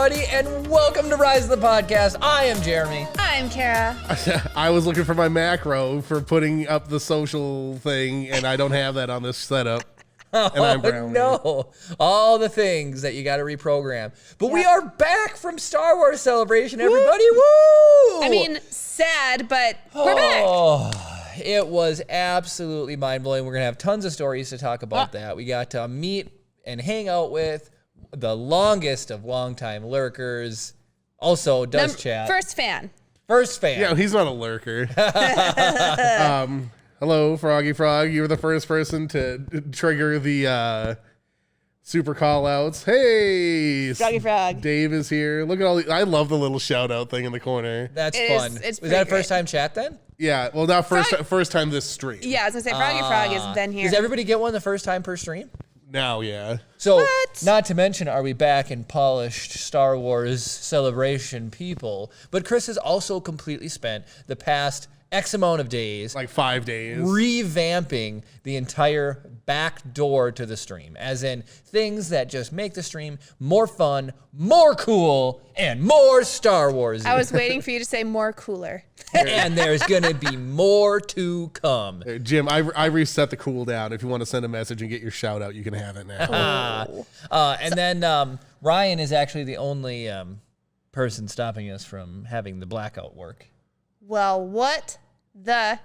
everybody, and welcome to Rise of the Podcast. I am Jeremy. I'm Kara. I was looking for my macro for putting up the social thing, and I don't have that on this setup. And I'm Brownie. No, all the things that you got to reprogram. But we are back from Star Wars Celebration, everybody. Woo! I mean, sad, but we're back. It was absolutely mind-blowing. We're going to have tons of stories to talk about that. We got to meet and hang out with the longest of longtime lurkers. Also does chat. First fan. Yeah, he's not a lurker. Hello, Froggy Frog. You were the first person to trigger the super call-outs. Hey! Froggy Frog. Dave is here. Look at all the... I love the little shout-out thing in the corner. That's fun. It's was that a first-time chat then? Yeah, well, not first time this stream. Yeah, I was going to say, Froggy Frog has been here. Does everybody get one the first time per stream? Now, yeah. So, not to mention, are we back in polished Star Wars Celebration people? But Chris has also completely spent the past X amount of days, like 5 days, revamping the entire back door to the stream, as in things that just make the stream more fun, more cool, and more Star Wars. I was waiting for you to say more cooler. And there's going to be more to come. Hey, Jim, I reset the cooldown. If you want to send a message and get your shout out, you can have it now. Then Ryan is actually the only person stopping us from having the blackout work. Well, what the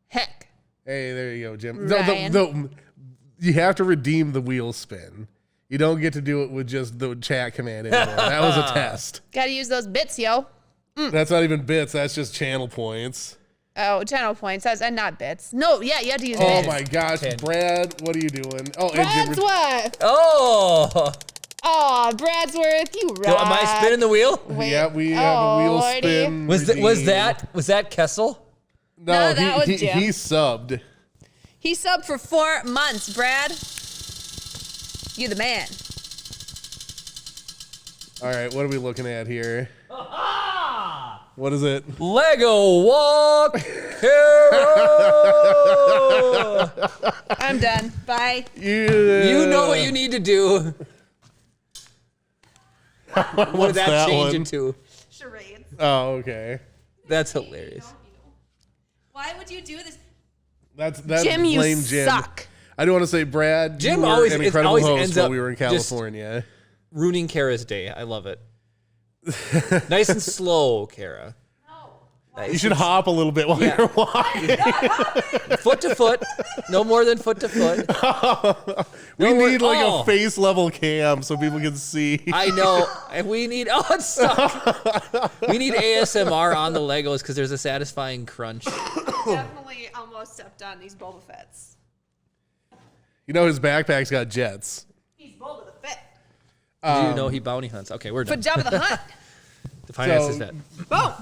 heck? Hey, there you go, Jim. Ryan. You have to redeem the wheel spin. You don't get to do it with just the chat command anymore. That was a test. Gotta use those bits, yo. That's not even bits. That's just channel points. Oh, channel points. That's not bits. No, yeah, you have to use Oh bits. my gosh, Brad, what are you doing? Oh, Brad's what? Oh! Oh, Bradsworth, you rock. Am I spinning the wheel? Wait. Yeah, we have a wheel Lordy. spin. Was that Kessel? No, that was he Jim. he subbed. He subbed for 4 months, Brad. You the man. All right, what are we looking at here? What is it? Lego Walk Hero! I'm done. Bye. You know what you need to do. What did that change it to? Charades. Oh, okay. That's hilarious. Why would you do this? That's Jim, you blame Jim. suck. I do want to say, Brad, Jim you were always- an it incredible always host ends while up we were in just- California. Ruining Kara's day. I love it. Nice and slow, Kara. You should hop a little bit while you're walking. Foot to foot. No more than foot to foot. We No, need like oh. a face level cam so people can see. I know. And we need... Oh, it's stuck. We need ASMR on the Legos because there's a satisfying crunch. Definitely almost stepped on these Boba Fett's. You know his backpack's got jets. He's Boba the Fett. Do you know he bounty hunts? Okay, we're For done. Jabba the Hutt. The finance is So- that. Boom.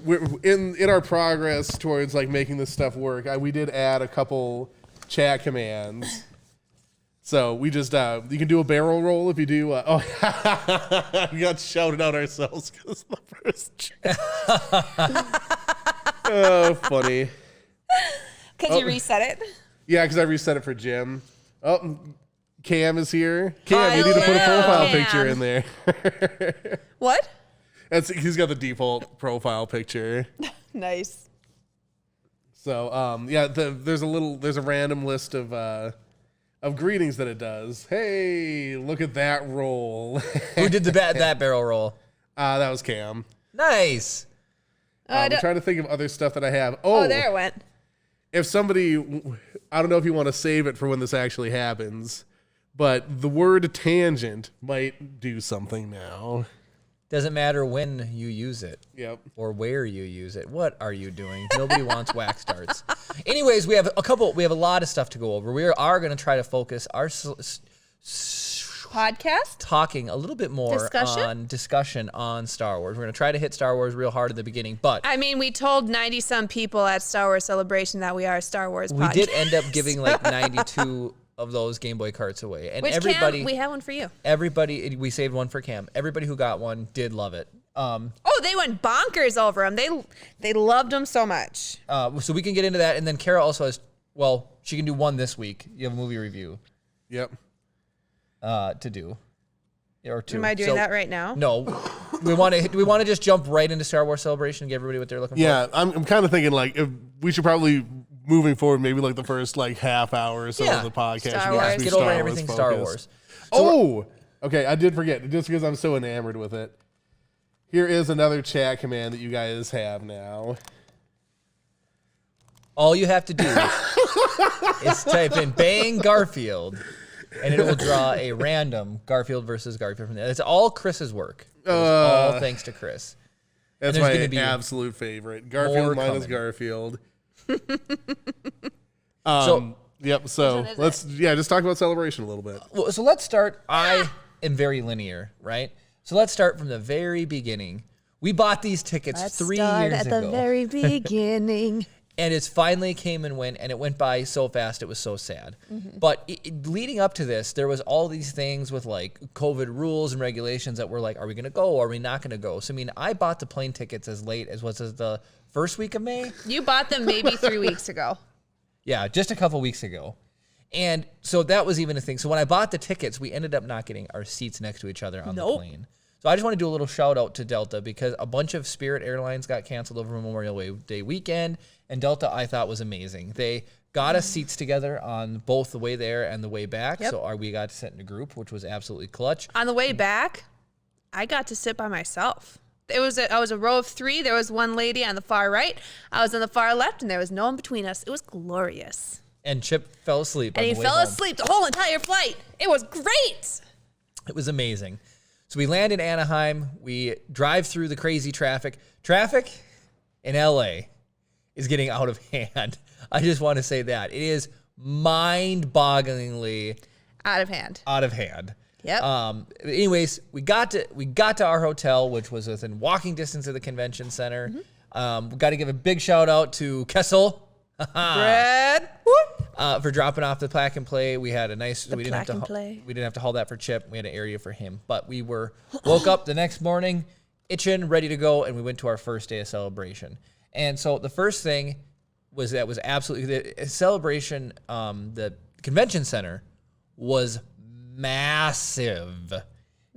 We're in our progress towards like making this stuff work. We did add a couple chat commands. So we just you can do a barrel roll if you do. We got shouted out ourselves because of the first chat. Oh, funny. Could you reset it? Yeah, because I reset it for Jim. Oh, Cam is here. Cam, Hi, you need to put a Cam. profile Cam. picture in there. What? He's got the default profile picture. Nice. So there's a random list of greetings that it does. Hey, look at that roll. Who did that barrel roll? That was Cam. Nice. I'm trying to think of other stuff that I have. Oh, there it went. If somebody, I don't know if you want to save it for when this actually happens, but the word tangent might do something now. Doesn't matter when you use it. Yep. Or where you use it. What are you doing? Nobody wants wax darts. Anyways, we have a lot of stuff to go over. We are going to try to focus our Podcast? talking a little bit more on discussion on Star Wars. We're going to try to hit Star Wars real hard at the beginning, but I mean, we told 90-some people at Star Wars Celebration that we are a Star Wars we podcast. did end up giving like 92 of those Game Boy carts away. And Which everybody, Cam, we have one for you. we saved one for Cam. Everybody who got one did love it. Oh, they went bonkers over them. They loved them so much. So we can get into that. And then Kara also has, well, she can do one this week. You have a movie review Yep. to do. or 2. Am I doing that right now? No. Do we want to just jump right into Star Wars Celebration and give everybody what they're looking for? Yeah, I'm kind of thinking like if we should probably moving forward maybe like the first like half hour or so of the podcast. Star Wars. Get over everything Star Wars. Okay, I did forget just because I'm so enamored with it. Here is another chat command that you guys have now. All you have to do is type in Bang Garfield, and it will draw a random Garfield versus Garfield from there. It's all Chris's work. It was all thanks to Chris. That's my absolute favorite. Garfield minus Garfield. Yep. So let's just talk about Celebration a little bit. Well, so let's start. I am very linear, right? So let's start from the very beginning. We bought these tickets 3 years ago. At the very beginning. And it finally came and went, and it went by so fast, it was so sad. Mm-hmm. But leading up to this, there was all these things with like COVID rules and regulations that were like, are we going to go? Or are we not going to go? So, I mean, I bought the plane tickets as late as the first week of May. You bought them maybe 3 weeks ago. Yeah, just a couple weeks ago. And so that was even a thing. So when I bought the tickets, we ended up not getting our seats next to each other on the plane. So I just want to do a little shout out to Delta because a bunch of Spirit Airlines got canceled over Memorial Day weekend, and Delta I thought was amazing. They got us seats together on both the way there and the way back, so we got to sit in a group, which was absolutely clutch. On the way back, I got to sit by myself. I was a row of 3. There was one lady on the far right. I was on the far left, and there was no one between us. It was glorious. And Chip fell asleep. And he fell asleep the whole entire flight. It was great. It was amazing. So we land in Anaheim. We drive through the crazy traffic. Traffic in LA is getting out of hand. I just want to say that. It is mind-bogglingly out of hand. Yep. Anyways, we got to our hotel, which was within walking distance of the convention center. Mm-hmm. We got to give a big shout out to Kessel. Brad. For dropping off the plaque and play. We had a nice. We didn't have to haul that for Chip. We had an area for him. But we woke up the next morning, itching, ready to go, and we went to our first day of celebration. And so the first thing was absolutely the celebration. The convention center was massive.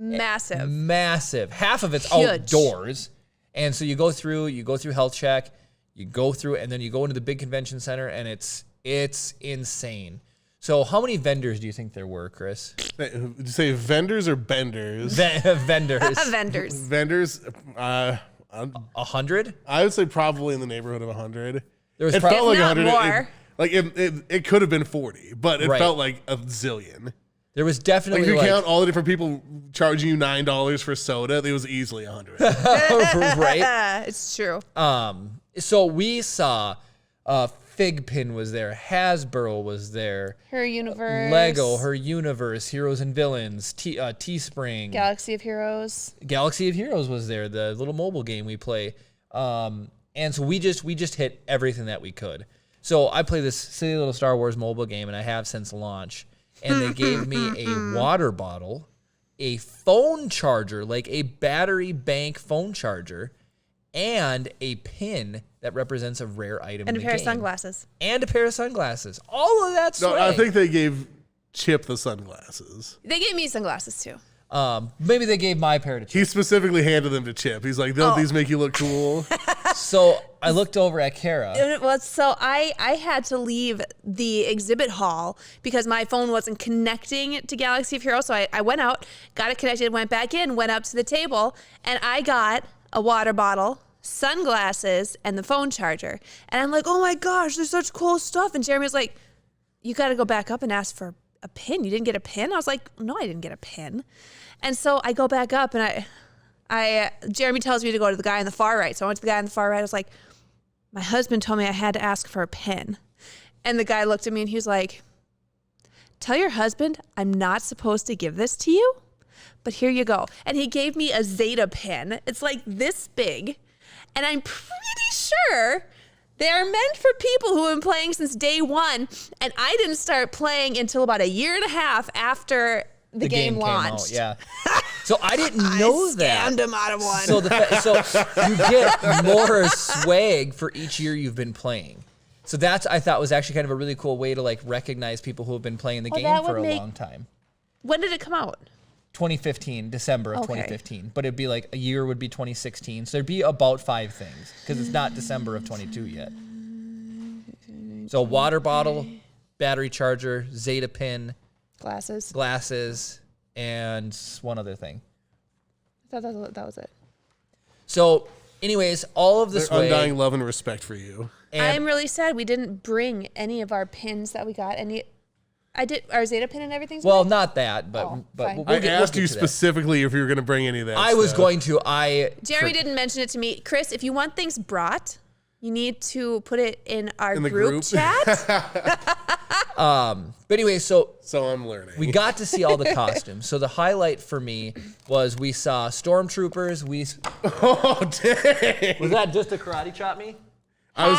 Half of it's outdoors, and so you go through health check. You go through it, and then you go into the big convention center, and it's insane. So how many vendors do you think there were, Chris? Did you say vendors or benders? Vendors. Vendors. 100? I would say probably in the neighborhood of 100. It felt like 100. More. It could have been 40, but it felt like a zillion. There was definitely if you count all the different people charging you $9 for soda, it was easily 100. Right? It's true. So we saw Fig Pin was there, Hasbro was there, Her Universe, Lego, Her Universe, Heroes and Villains, Teespring, Galaxy of Heroes was there, the little mobile game we play. And so we just hit everything that we could. So I play this silly little Star Wars mobile game, and I have since launch. And they gave me a water bottle, a phone charger, like a battery bank phone charger, and a pin that represents a rare item and in the a pair game. of sunglasses. All of that swag. No, I think they gave Chip the sunglasses. They gave me sunglasses too. Maybe they gave my pair to Chip. He specifically handed them to Chip. He's like, don't these make you look cool? So I looked over at Kara. Well, so I had to leave the exhibit hall because my phone wasn't connecting to Galaxy of Heroes. So I went out, got it connected, went back in, went up to the table, and I got a water bottle, sunglasses, and the phone charger. And I'm like, oh my gosh, there's such cool stuff. And Jeremy was like, you got to go back up and ask for a pin. You didn't get a pin? I was like, no, I didn't get a pin. And so I go back up, and Jeremy tells me to go to the guy on the far right. So I went to the guy on the far right. I was like, my husband told me I had to ask for a pin. And the guy looked at me and he was like, tell your husband I'm not supposed to give this to you, but here you go. And he gave me a Zeta pin. It's like this big. And I'm pretty sure they are meant for people who have been playing since day one. And I didn't start playing until about a year and a half after the game launched. Came out, yeah. So I didn't know that. I scammed him out of one. So you get more swag for each year you've been playing. So that's, I thought, was actually kind of a really cool way to like recognize people who have been playing the game for a long time. When did it come out? 2015, December of Okay. 2015. But it'd be like a year would be 2016. So there'd be about 5 things because it's not December of 22 yet. So water bottle, battery charger, Zeta pin, glasses, and one other thing. I thought that was it. So, anyways, all of this Their undying love and respect for you. I'm really sad we didn't bring any of our pins that we got. I did our Zeta pin and everything. Well, not that, but fine. we'll I get asked to you that. specifically if you were going to bring any of that. I was stuff. going to. Jeremy didn't mention it to me. Chris, if you want things brought, you need to put it in our In the group group? But chat. anyway, so I'm learning. we got to see all the costumes. So the highlight for me was we saw stormtroopers. Oh dang! Was that just a karate chop me? I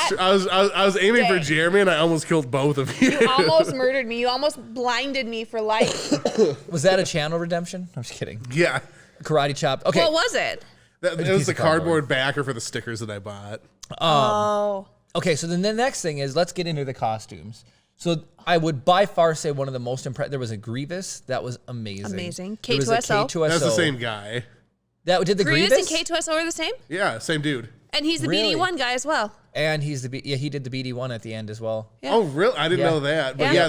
was aiming for Dang. Jeremy, and I almost killed both of you. You almost murdered me. You almost blinded me for life. Was that a channel redemption? I'm just kidding. Yeah, Karate chop. Okay. What was it? that a was piece the of cardboard. cardboard backer for the stickers that I bought. Oh. Okay, so then the next thing is let's get into the costumes. So I would by far say one of the most impressive. There was a Grievous that was amazing. Amazing. There was a K2SO. K2SO. That's the same guy. That did the Grievous Grievous, and K2SO are the same? Yeah, same dude. And he's the Really? BD1 guy as well. and he did the BD1 at the end as well. Yeah. Oh, really? I didn't Yeah. know that. But Yeah. yeah,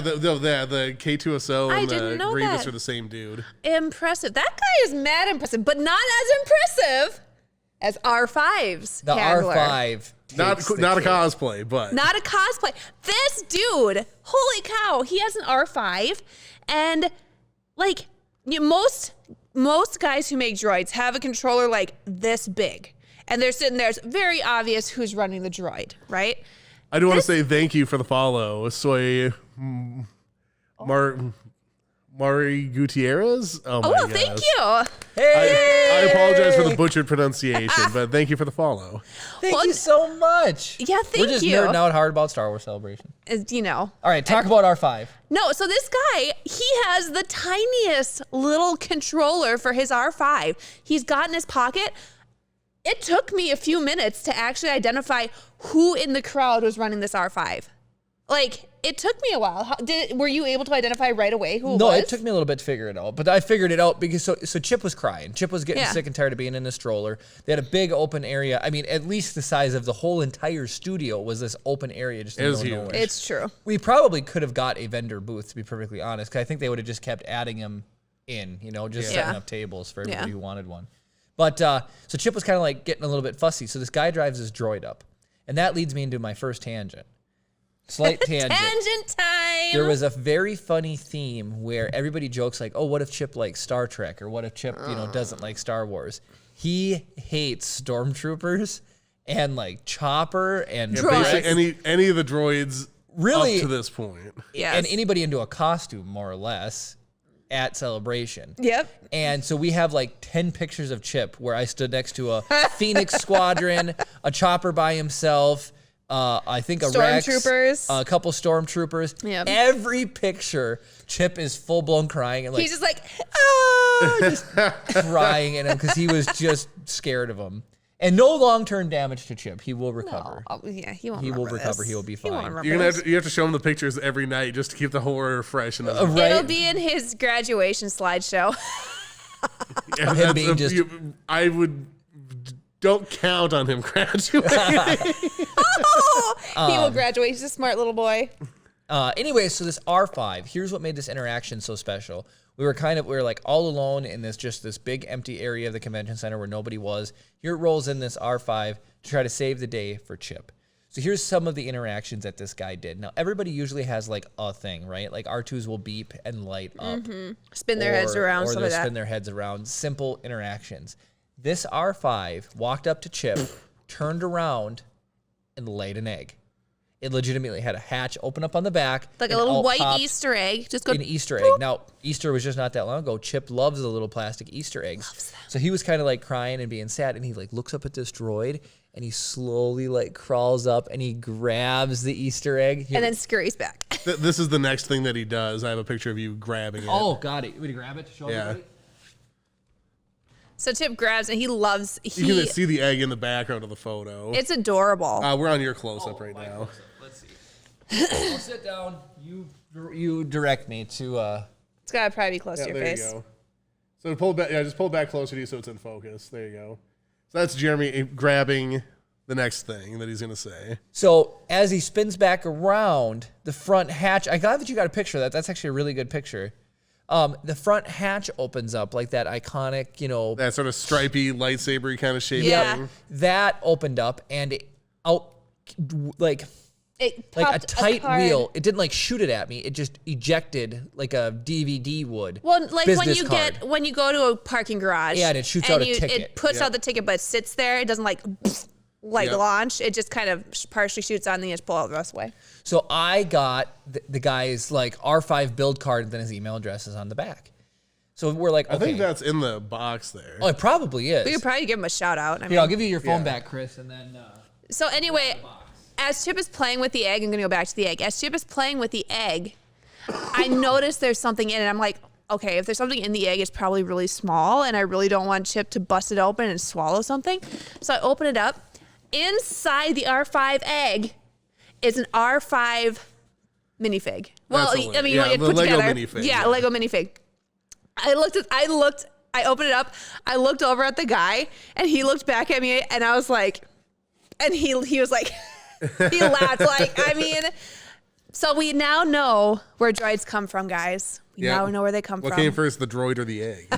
the K2SO I and didn't the know Grievous that. are the same dude. Impressive. That guy is mad impressive, but not as impressive as R5's The handler. R5. Not takes the a cake. cosplay, but Not a cosplay. This dude, holy cow, he has an R5, and like most guys who make droids have a controller like this big, and they're sitting there. It's very obvious who's running the droid, right? I do want to say thank you for the follow. Soy Mari Gutierrez. Oh my Oh, gosh. thank you. Hey! I apologize for the butchered pronunciation, but thank you for the follow. Thank Well, you so much. Yeah, We're thank just you. nerding out hard about Star Wars Celebration. You know. All right, talk about R5. No, so this guy, he has the tiniest little controller for his R5. He's got in his pocket. It took me a few minutes to actually identify who in the crowd was running this R5. Like, it took me a while. Were you able to identify right away who it No, was? it took me a little bit to figure it out, but I figured it out because so Chip was crying. Chip was getting Yeah. sick and tired of being in a stroller. They had a big open area. I mean, at least the size of the whole entire studio was this open area just in It the was middle of huge. nowhere. It's true. We probably could have got a vendor booth, to be perfectly honest, because I think they would have just kept adding them in, just Yeah. setting up tables for everybody Yeah. who wanted one. But so Chip was kind of like getting a little bit fussy. So this guy drives his droid up, and that leads me into my first tangent. Slight tangent. Tangent time. There was a very funny theme where everybody jokes like, "Oh, what if Chip likes Star Trek, or what if Chip, doesn't like Star Wars?" He hates stormtroopers and like Chopper and Basically any of the droids Really? up to this point. Yes. and anybody into a costume, more or less, at Celebration. Yep. And so we have like 10 pictures of Chip where I stood next to a Phoenix Squadron, a Chopper by himself, I think a Rex, Stormtroopers. a couple stormtroopers. Yep. Every picture, Chip is full blown crying and like He's just like, just crying at him because he was just scared of him. And no long term damage to Chip. He will recover. oh, yeah, he won't He will remember recover. this. He will be He won't fine. remember this. You have to show them the pictures every night just to keep the horror fresh in his mind. Right? It'll be in his graduation slideshow. Yeah, him that's being just- I would don't count on him graduating. He will graduate. He's a smart little boy. Anyway, so this R5, here's what made this interaction so special. We were like all alone in this big empty area of the convention center where nobody was. Here rolls in this R5 to try to save the day for Chip. So here's some of the interactions that this guy did. Now, everybody usually has like a thing, right? Like R2s will beep and light up. Spin their heads around, Or stuff they'll like that. spin their heads around. Simple interactions. This R5 walked up to Chip, turned around, and laid an egg. It legitimately had a hatch open up on the back. Like a and little out white popped Easter egg. Just go. an Easter egg. Now, Easter was just not that long ago. Chip loves the little plastic Easter eggs. So he was kind of like crying and being sad, and he like looks up at this droid, and he slowly like crawls up and he grabs the Easter egg. And then scurries back. This is the next thing that he does. I have a picture of you grabbing it. oh, got it. Would you grab it to show Yeah. everybody? So Chip grabs and he loves. You can see the egg in the background of the photo. It's adorable. We're on your close-up right now. Let's see. I'll sit down. You direct me to. It's gotta probably be close to your there face. you go. So pull back. Yeah, just pull back closer to you so it's in focus. There you go. So that's Jeremy grabbing the next thing that he's going to say. So as he spins back around, the front hatch, I glad that you got a picture of that. That's actually a really good picture. The front hatch opens up like that iconic, That sort of stripy, lightsaber kind of shape thing. That opened up and like a tight wheel. It didn't like shoot it at me. It just ejected like a DVD would. Well, like when you go to a parking garage. Yeah, and it shoots out a ticket. It puts out the ticket, but it sits there. It doesn't launch. It just kind of partially shoots on, and then you just pull out the rest away. So I got the guy's like R5 build card, and then his email address is on the back. So we're like, okay. I think that's in the box there. Oh, it probably is. We could probably give him a shout out. Here, I'll give you your phone back, Chris, and then. So anyway, as Chip is playing with the egg, I'm gonna go back to the egg. As Chip is playing with the egg, I noticed there's something in it. I'm like, okay, if there's something in the egg, it's probably really small, and I really don't want Chip to bust it open and swallow something. So I open it up. Inside the R5 egg is an R5 minifig. Well, I mean, you put Lego together. minifig. Yeah, Lego minifig. I opened it up. I looked over at the guy, and he looked back at me, and I was like, and he was like, he laughed. Like, I mean, so we now know where droids come from, guys. We now know where they come from. What came first, the droid or the egg?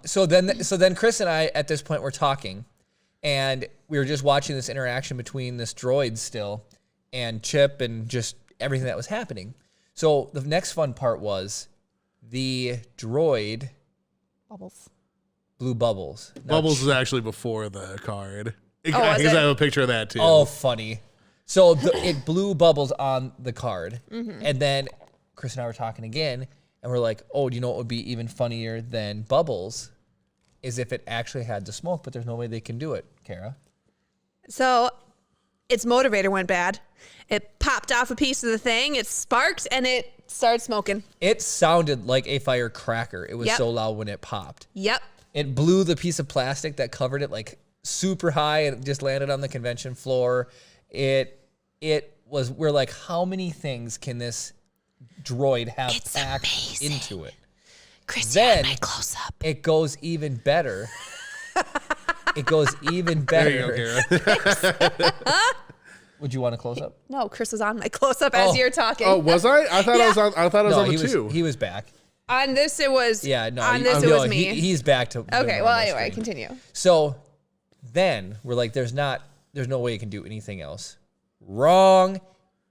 So then Chris and I at this point were talking, and we were just watching this interaction between this droid still and Chip and just everything that was happening. So the next fun part was the droid blew bubbles. Bubbles is actually before the card. I was guess it? I have a picture of that too. Oh, funny. So it blew bubbles on the card. And then Chris and I were talking again, and we're like, oh, do you know what would be even funnier than bubbles? Is if it actually had to smoke, but there's no way they can do it, Kara. So its motivator went bad. It popped off a piece of the thing, it sparked, and it started smoking. It sounded like a firecracker. It was so loud when it popped. Yep. It blew the piece of plastic that covered it like super high, and it just landed on the convention floor. We're like, how many things can this droid have packed into it? Chris, then my close up. It goes even better. It goes even better. There you go, Kara. Would you want to close up? No, Chris was on my close up as you're talking. Oh, was I? I thought I was on. I thought I was on the two. He was back. On this, it was. Yeah, no. On this, it was me. He's back to. Okay. Well, anyway, continue. So then we're like, there's no way you can do anything else. Wrong.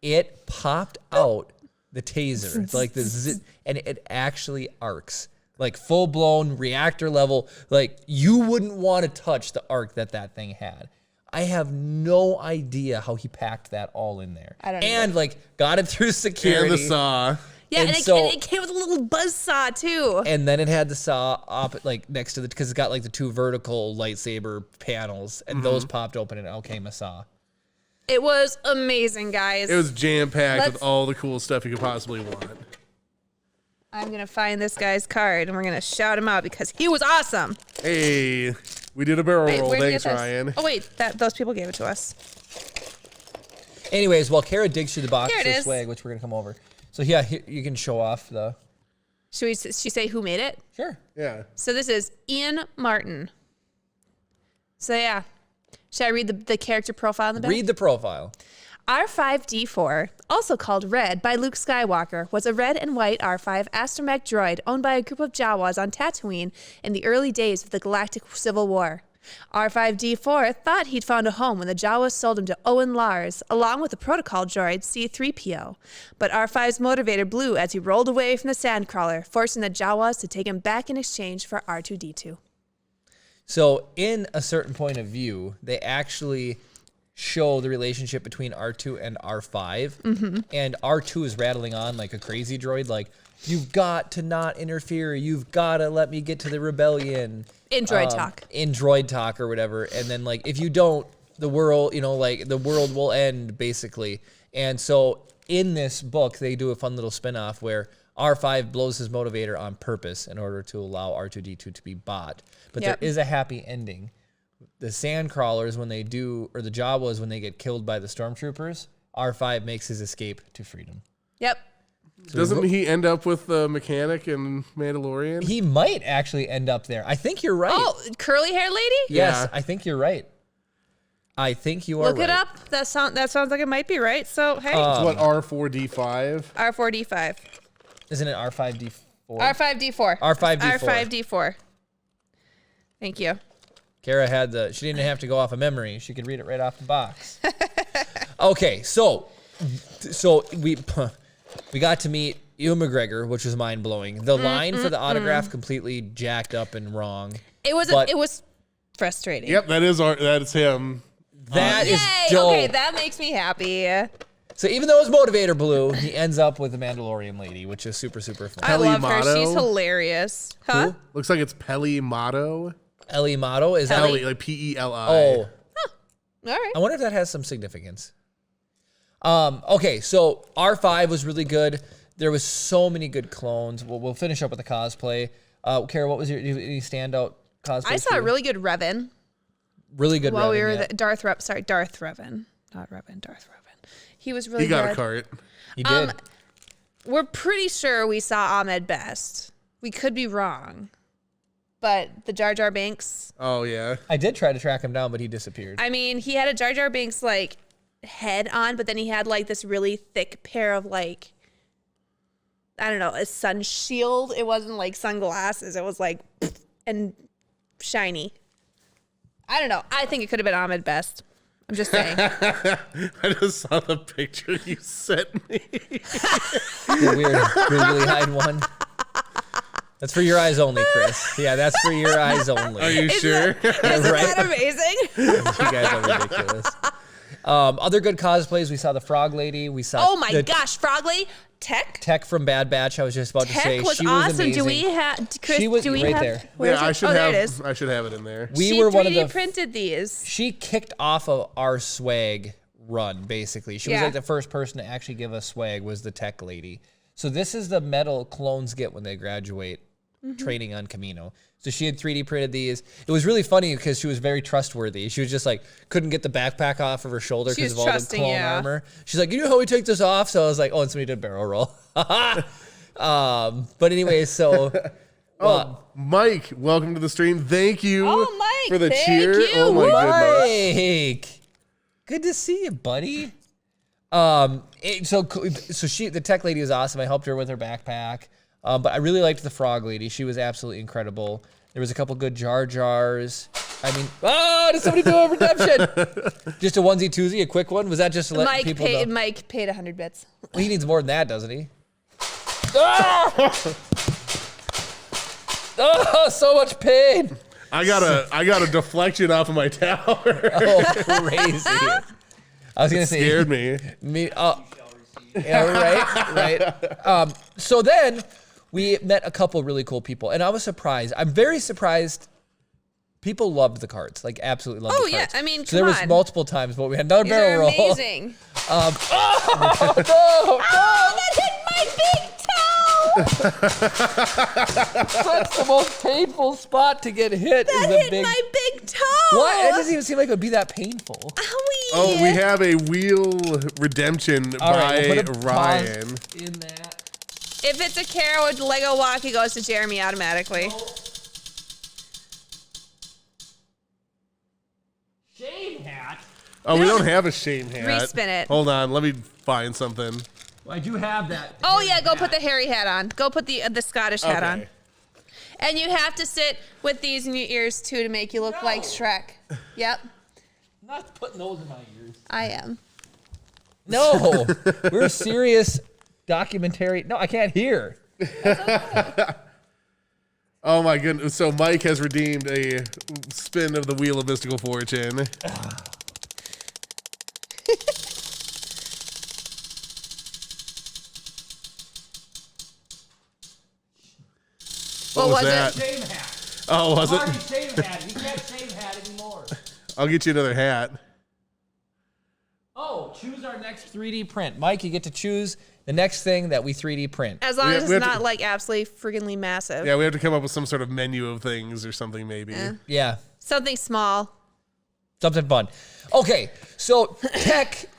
It popped out the taser. It's like this, and it actually arcs. Like full-blown reactor level. Like you wouldn't want to touch the arc that thing had. I have no idea how he packed that all in there. I don't know. And like got it through security. And the saw. Yeah, and it came with a little buzz saw too. And then it had the saw up like next to because it's got like the two vertical lightsaber panels, and those popped open, and out came a saw. It was amazing, guys. It was jam-packed with all the cool stuff you could possibly want. I'm going to find this guy's card, and we're going to shout him out because he was awesome. Hey, we did a barrel roll. Where'd you Thanks, get this? Ryan. Oh, wait, those people gave it to us. Anyways, while Kara digs through the box Here it for is. swag, which we're going to come over. So yeah, here, you can show off the... Should she say who made it? Sure. Yeah. So this is Ian Martin. So yeah. Should I read the character profile in the back? Read the profile. R5-D4, also called Red by Luke Skywalker, was a red and white R5 astromech droid owned by a group of Jawas on Tatooine in the early days of the Galactic Civil War. R5-D4 thought he'd found a home when the Jawas sold him to Owen Lars, along with the protocol droid C-3PO. But R5's motivator blew as he rolled away from the sandcrawler, forcing the Jawas to take him back in exchange for R2-D2. So in a certain point of view, they actually show the relationship between R2 and R5. And R2 is rattling on like a crazy droid, like, you've got to not interfere. You've got to let me get to the rebellion. In droid talk. In droid talk or whatever. And then, like, if you don't, the world, like, the world will end, basically. And so in this book, they do a fun little spinoff where R5 blows his motivator on purpose in order to allow R2-D2 to be bought. But there is a happy ending. The sandcrawlers, when they do, or the Jawas, when they get killed by the stormtroopers, R5 makes his escape to freedom. Yep. So Doesn't he end up with the mechanic in Mandalorian? He might actually end up there. I think you're right. Oh, curly hair lady? Yes, Yeah. I think you're right. I think you are Look right. it up. That sounds like it might be right. So hey, It's what, R4D5? R4D5. Isn't it R5D4? R5D4. R5D4. R5D4. Thank you. Kara had she didn't have to go off of memory. She could read it right off the box. Okay, so we got to meet Ewan McGregor, which was mind blowing. The line for the autograph completely jacked up and wrong. It was frustrating. Yep, that's him. That is Yay! dope. Okay, that makes me happy. So even though it's motivator blue, he ends up with the Mandalorian lady, which is super, super fun. I love her. Motto? She's hilarious. Huh? Looks like it's Peli Motto. Ellie Motto, is that? Peli, like P-E-L-I. Oh, All right. I wonder if that has some significance. Okay, so R5 was really good. There was so many good clones. We'll finish up with the cosplay. Kara, what was any standout cosplay? I saw a really good Revan. Really good. While we were yeah. Darth Revan. Not Revan, Darth Revan. He was really He got good. a cart. He did. We're pretty sure we saw Ahmed Best. We could be wrong. But the Jar Jar Binks, Oh, yeah. I did try to track him down, but he disappeared. I mean, he had a Jar Jar Binks like head on, but then he had like this really thick pair of like, I don't know, a sun shield. It wasn't like sunglasses. It was like and shiny. I don't know. I think it could have been Ahmed Best. I'm just saying. I just saw the picture you sent me. The weird googly eyed one. That's for your eyes only, Chris. Yeah, that's for your eyes only. Are you sure? Isn't that amazing? You guys are ridiculous. Other good cosplays. We saw the Frog Lady. We saw Oh my gosh, Frog Lady, Tech from Bad Batch. I was just about to say was she awesome. was amazing. Do we have Chris? She was do we right have? there. Where is Yeah, it? There it is. I should have it in there. We She were 3D one of the. printed these. She kicked off of our swag run. Basically, she was Yeah. like the first person to actually give us swag. Was the Tech Lady. So this is the medal clones get when they graduate. Training on Camino. So she had 3D printed these. It was really funny because she was very trustworthy. She was just like, couldn't get the backpack off of her shoulder She because of was all the trusting, clone yeah. armor. She's like, you know how we take this off? So I was like, oh, and somebody did a barrel roll. But anyway, so. Mike, welcome to the stream. Thank you Mike, for the thank cheer. you. Oh, my goodness. Mike, good to see you, buddy. So the Tech Lady is awesome. I helped her with her backpack. But I really liked the Frog Lady. She was absolutely incredible. There was a couple good Jar Jars. I mean, did somebody do a redemption? Just a onesie twosie, a quick one? Was that just to let people know? Mike paid 100 bits. Well, he needs more than that, doesn't he? So much pain. I got a deflection off of my tower. Oh, crazy. I was gonna say Scared me. Yeah, right. So then we met a couple really cool people, and I was surprised. I'm very surprised. People loved the carts, like absolutely loved the carts. I mean, so there was on. multiple times, but we had another These barrel are roll. amazing. No, That hit my big toe. that's the most painful spot to get hit. That is the hit big. my big toe. What? It doesn't even seem like it would be that painful. Owie. Oh, we have a wheel redemption All by right, we'll put a Ryan. pause in that. If it's a Kara with Lego walk, it goes to Jeremy automatically. Shame hat. Oh, we don't have a shame hat. Respin it. Hold on, let me find something. Well, I do have that. Oh yeah, go put the hairy hat on. Go put the Scottish hat on. Okay. And you have to sit with these in your ears too to make you look like Shrek. Yep, I'm not putting those in my ears. I am. No, we're serious documentary. No, I can't hear. Oh my goodness. So Mike has redeemed a spin of the Wheel of Mystical Fortune. What was that? it? Shame hat. Oh, was Marty it? shame hat. You can't shame hat anymore. I'll get you another hat. Oh, choose our next 3D print. Mike, you get to choose the next thing that we 3D print. As long We as have it's to- not like absolutely freakingly massive. Yeah, we have to come up with some sort of menu of things or something maybe. Yeah, Something small. something fun. Okay, so Tech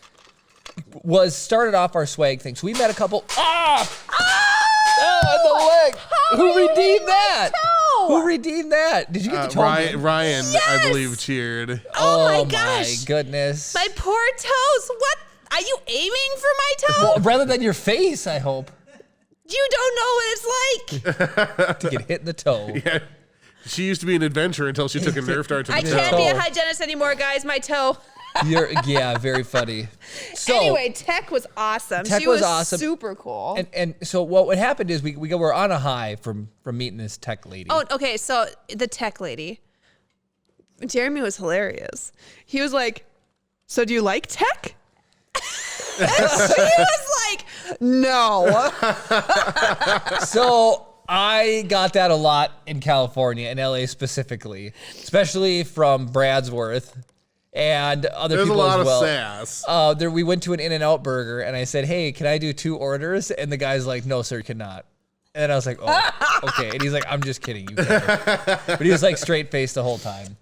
was started off our swag thing. So we met a couple. and the leg. Who redeemed that? toe. Who redeemed that? Did you get the toe? Ryan, Yes! I believe, cheered. Oh my gosh. My goodness. My poor toes. What? Are you aiming for my toe? Well, rather than your face, I hope. You don't know what it's like. To get hit in the toe. Yeah. She used to be an adventurer until she took a Nerf dart to the I toe. can't be a hygienist anymore, guys. My toe. Yeah, very funny. So Anyway, Tech was awesome. Tech She was was awesome. super cool. and so what happened is we were on a high from meeting this tech lady. Oh, okay. So the Tech lady, Jeremy was hilarious. He was like, "So do you like tech?" She was like, "No." So I got that a lot in California, in LA specifically, especially from Bradsworth and other There's a people lot as well. of sass. We went to an In-N-Out burger and I said, "Hey, can I do 2 orders?" And the guy's like, "No, sir, you cannot." And then I was like, "Oh, okay." And he's like, "I'm just kidding, you can." But he was like straight faced the whole time.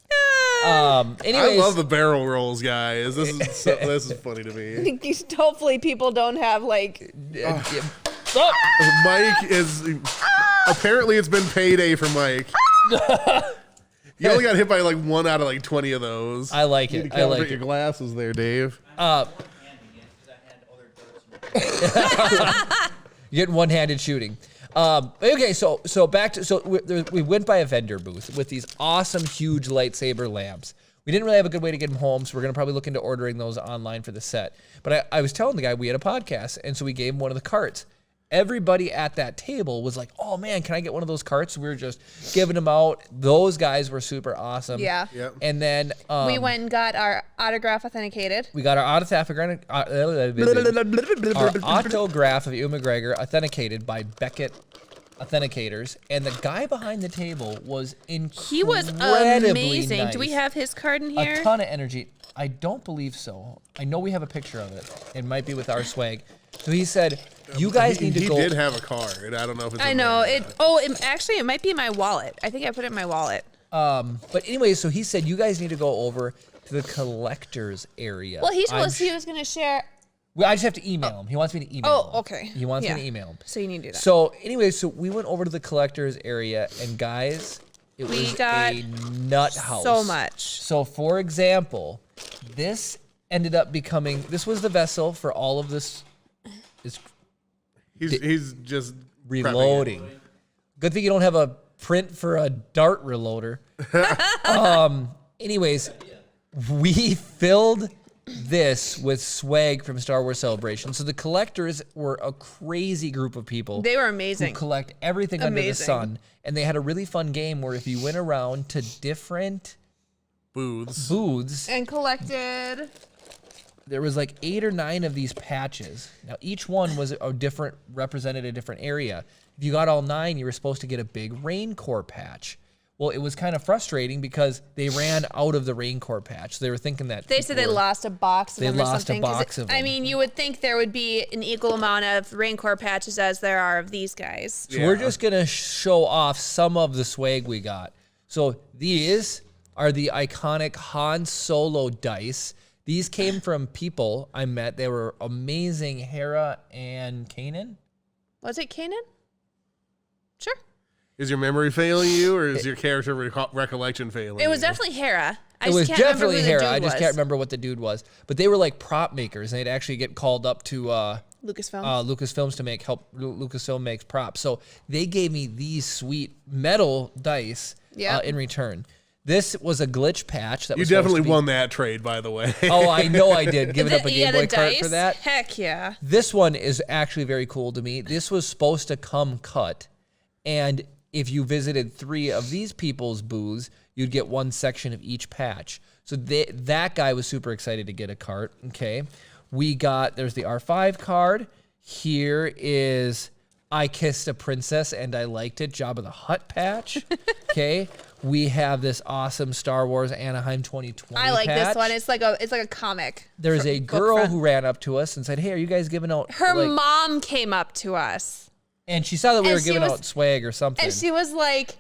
Anyways, I love the barrel rolls, guys. This is funny to me. Hopefully, people don't have like. Mike is apparently it's been payday for Mike. You only got hit by like 1 out of like 20 of those. I like You it. need to I like calibrate your it. glasses there, Dave. You get one-handed shooting. Okay, so back to we went by a vendor booth with these awesome, huge lightsaber lamps. We didn't really have a good way to get them home, so we're gonna probably look into ordering those online for the set. But I was telling the guy we had a podcast, and so we gave him one of the carts. Everybody at that table was like, "Oh man, can I get one of those carts?" We were just giving them out. Those guys were super awesome. Yeah. Yep. And then We went and got our autograph authenticated. we got our autograph of Ewan McGregor authenticated by Beckett Authenticators, and the guy behind the table was incredibly He was amazing. nice. Do we have his card in here? A ton of energy. I don't believe so. I know we have a picture of it. It might be with our swag. So he said, "You guys need to he go." He did have a card. I don't know if it's. I in know there. it. Oh, actually, it might be in my wallet. I think I put it in my wallet. But anyway, so he said, "You guys need to go over to the collectors area." Well, he told us he was going to share. Well, I just have to email him. He wants me to email him. Oh, okay. He wants Yeah. me to email him. So you need to do that. So anyway, so we went over to the collectors area, and guys, it We was got a nut house. so much. So for example, this ended up becoming, this was the vessel for all of this. Is He's just reloading. prepping it. Good thing you don't have a print for a dart reloader. Anyways, we filled this with swag from Star Wars Celebration. So the collectors were a crazy group of people. They were Who amazing. collect everything under the Amazing. sun. And they had a really fun game where if you went around to different Booths. booths, And collected. there was like 8 or 9 of these patches. Now each one was represented a different area. If you got all 9, you were supposed to get a big Rain Corps patch. Well, it was kind of frustrating because they ran out of the Rain Corps patch. They were thinking that They said they lost a box of They them or lost a something. 'cause box of I them. mean, you would think there would be an equal amount of Rain Corps patches as there are of these guys. So we're just gonna show off some of the swag we got. So these are the iconic Han Solo dice. These came from people I met. They were amazing. Hera and Kanan. Was it Kanan? Sure. Is your memory failing you, or is your character recollection failing? It was you? definitely Hera. It was definitely Hera. I just was. can't remember what the dude was. But they were like prop makers, and they'd actually get called up to Lucasfilm. Lucasfilms to help Lucasfilm makes props. So they gave me these sweet metal dice Yep. in return. This was a glitch patch that You was supposed definitely to be- won that trade, by the way. Oh, I know I did. Giving up a Yeah, Game the Boy cart for dice? that. Heck yeah. This one is actually very cool to me. This was supposed to come cut, and if you visited 3 of these people's booths, you'd get 1 section of each patch. So that guy was super excited to get a cart. Okay, there's the R5 card. Here is I Kissed a Princess and I Liked It, Jabba the Hutt patch. Okay, we have this awesome Star Wars Anaheim 2020 I like patch. this one. It's like a comic. There's a book girl front. who ran up to us and said, "Hey, are you guys giving out?" Her like-" mom came up to us. And she saw that we And were she giving was- out swag or something. And she was like,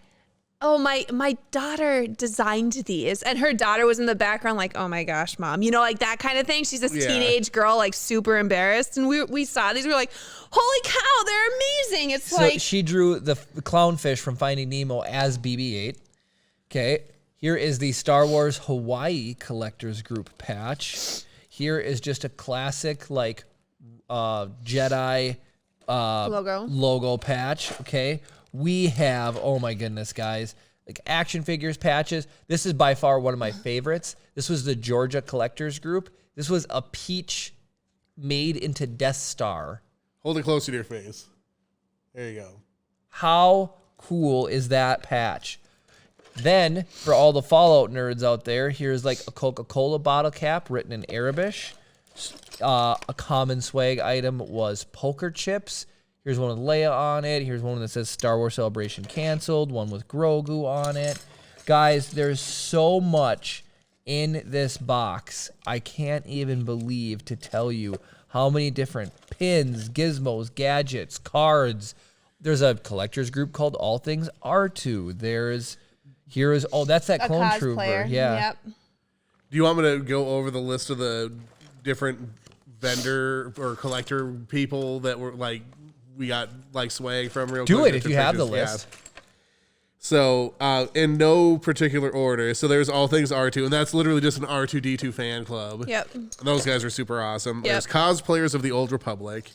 "Oh, my daughter designed these." And her daughter was in the background like, "Oh my gosh, mom." You know, like that kind of thing. She's this Yeah. teenage girl, like super embarrassed. And we saw these. We were like, "Holy cow, they're amazing." It's So like she drew the clownfish from Finding Nemo as BB-8. Okay. Here is the Star Wars Hawaii Collectors Group patch. Here is just a classic like Jedi logo patch. Okay. We have, oh my goodness, guys, like action figures patches. This is by far one of my favorites. This was the Georgia Collectors Group. This was a peach made into Death Star. Hold it close to your face. There you go. How cool is that patch? Then, for all the Fallout nerds out there, here's like a Coca-Cola bottle cap written in Arabic. A common swag item was poker chips. Here's one with Leia on it. Here's one that says Star Wars Celebration canceled. One with Grogu on it. Guys, there's so much in this box. I can't even believe to tell you how many different pins, gizmos, gadgets, cards. There's a collector's group called All Things R2. That's that a clone cosplayer. trooper. Yeah. Yep. Do you want me to go over the list of the different vendor or collector people that were like we got like swag from real quick? Do it if you have the list. Yeah. So, in no particular order. So there's All Things R2, and that's literally just an R2-D2 fan club. Yep. And those guys are super awesome. Yep. There's cosplayers of the Old Republic,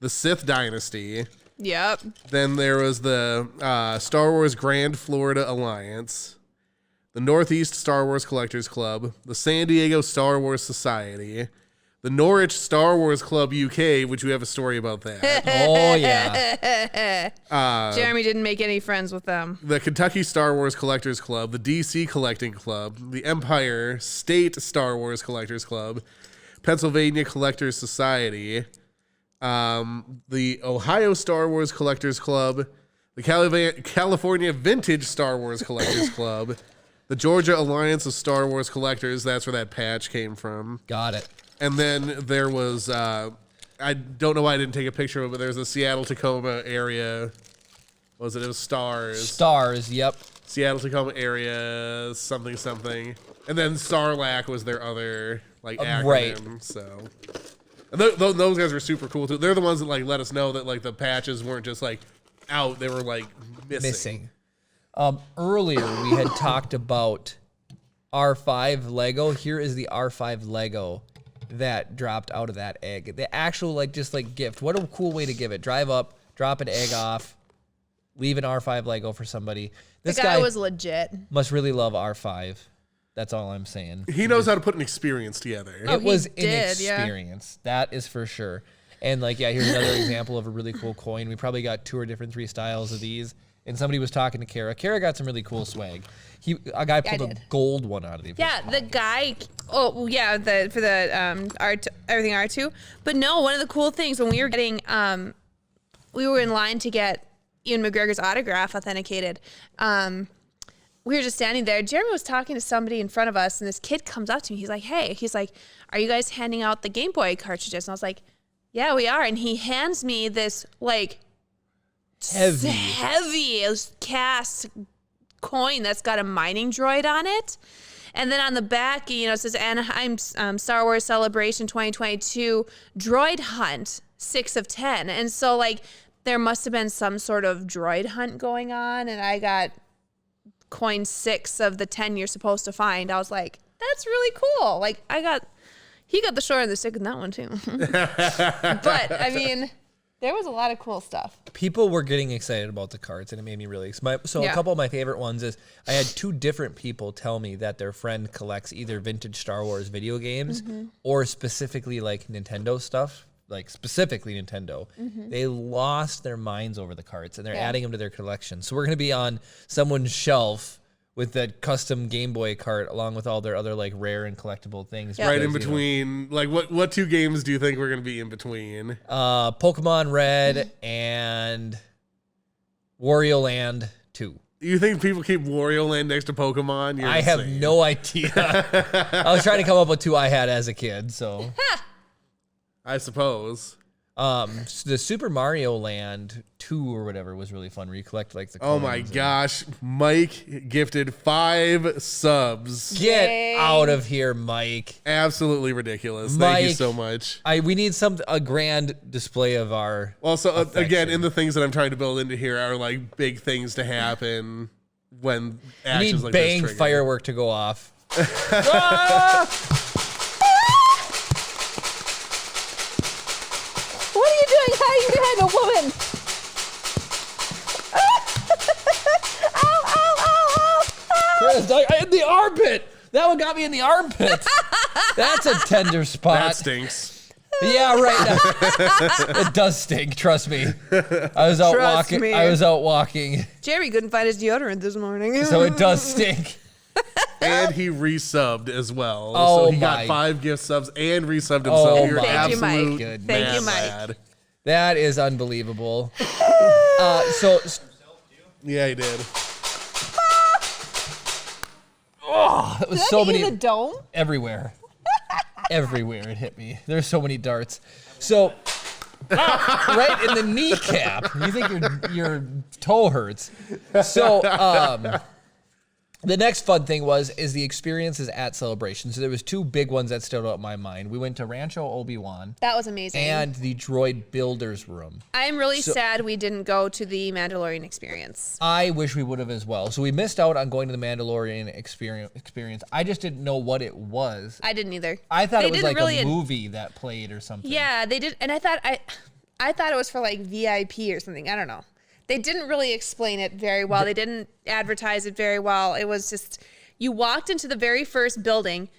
the Sith Dynasty. Yep. Then there was the Star Wars Grand Florida Alliance, the Northeast Star Wars Collectors Club, the San Diego Star Wars Society, the Norwich Star Wars Club UK, which we have a story about that. Oh, yeah. Jeremy didn't make any friends with them. The Kentucky Star Wars Collectors Club, the DC Collecting Club, the Empire State Star Wars Collectors Club, Pennsylvania Collectors Society, the Ohio Star Wars Collectors Club, the California Vintage Star Wars Collectors Club, the Georgia Alliance of Star Wars Collectors. That's where that patch came from. Got it. And then there was, I don't know why I didn't take a picture of it, but there's a Seattle-Tacoma area. What was it? It was Stars. Stars, yep. Seattle-Tacoma area, something. And then Sarlacc was their other, like, acronym. Right. So, and those guys were super cool, too. They're the ones that, like, let us know that, like, the patches weren't just, like, out. They were, like, missing. Earlier, we had talked about R5 Lego. Here is the R5 Lego that dropped out of that egg. The actual, like, just, like, gift. What a cool way to give it. Drive up, drop an egg off, leave an R5 Lego for somebody. This the guy was legit. Must really love R5. That's all I'm saying. He knows how to put an experience together. It was an experience. Yeah. That is for sure. And, like, yeah, here's another example of a really cool coin. We probably got 2 or different 3 styles of these. And somebody was talking to Kara. Kara got some really cool swag. A guy pulled a gold one out of the Yeah, the guy. Oh, yeah, for the everything R2. But no, one of the cool things when we were getting, we were in line to get Ian McGregor's autograph authenticated. We were just standing there. Jeremy was talking to somebody in front of us, and this kid comes up to me. He's like, "Hey," he's like, "Are you guys handing out the Game Boy cartridges?" And I was like, "Yeah, we are." And he hands me this like heavy cast coin that's got a mining droid on it. And then on the back, it says Anaheim Star Wars Celebration 2022 Droid Hunt 6 of 10. And so, like, there must have been some sort of droid hunt going on. And I got coin 6 of the 10 you're supposed to find. I was like, that's really cool. Like, he got the short and the stick in that one too. But, I mean, there was a lot of cool stuff. People were getting excited about the cards, and it made me really excited. A couple of my favorite ones is I had 2 different people tell me that their friend collects either vintage Star Wars video games or specifically like Nintendo stuff, like specifically Nintendo. They lost their minds over the cards, and they're adding them to their collection. So we're going to be on someone's shelf with that custom Game Boy cart along with all their other like rare and collectible things. Right in between. Like what 2 games do you think we're going to be in between? Pokemon Red and Wario Land 2. You think people keep Wario Land next to Pokemon? I have no idea. I was trying to come up with 2 I had as a kid, so. I suppose. The Super Mario Land 2 or whatever was really fun, where you collect like the Oh my gosh, Mike gifted 5 subs. Get Yay. out of here, Mike. Absolutely ridiculous. Mike, Thank you so much. We need a grand display of our Also, again, affection. in the things that I'm trying to build into here are like big things to happen when You actions need like bang this trigger. firework to go off. What are you doing hiding behind a woman? Ow, ow, ow, ow, ow. Chris, in the armpit. That one got me in the armpit. That's a tender spot. That stinks. Yeah, right. It does stink. Trust me. I was out Trust walking. me. I was out walking, Jeremy couldn't find his deodorant this morning. so it does stink. And he resubbed as well. Oh so he my. got 5 gift subs and resubbed himself. Oh You're my. Thank you, Mike. absolute Goodness. Thank you, Mike. lad. That is unbelievable. So Yeah, he did. it was Did so I hit many the dome? everywhere. Everywhere it hit me. There's so many darts. So right in the kneecap. You think your toe hurts. So the next fun thing is the experiences at Celebration. So there was 2 big ones that stood out in my mind. We went to Rancho Obi-Wan That was amazing. and the Droid Builders Room. I'm really sad we didn't go to the Mandalorian experience. I wish we would have as well. So we missed out on going to the Mandalorian experience. I just didn't know what it was. I didn't either. I thought They it was didn't like really a movie that played or something. Yeah, they did, and I thought it was for like VIP or something. I don't know. They didn't really explain it very well. They didn't advertise it very well. It was just you walked into the very first building,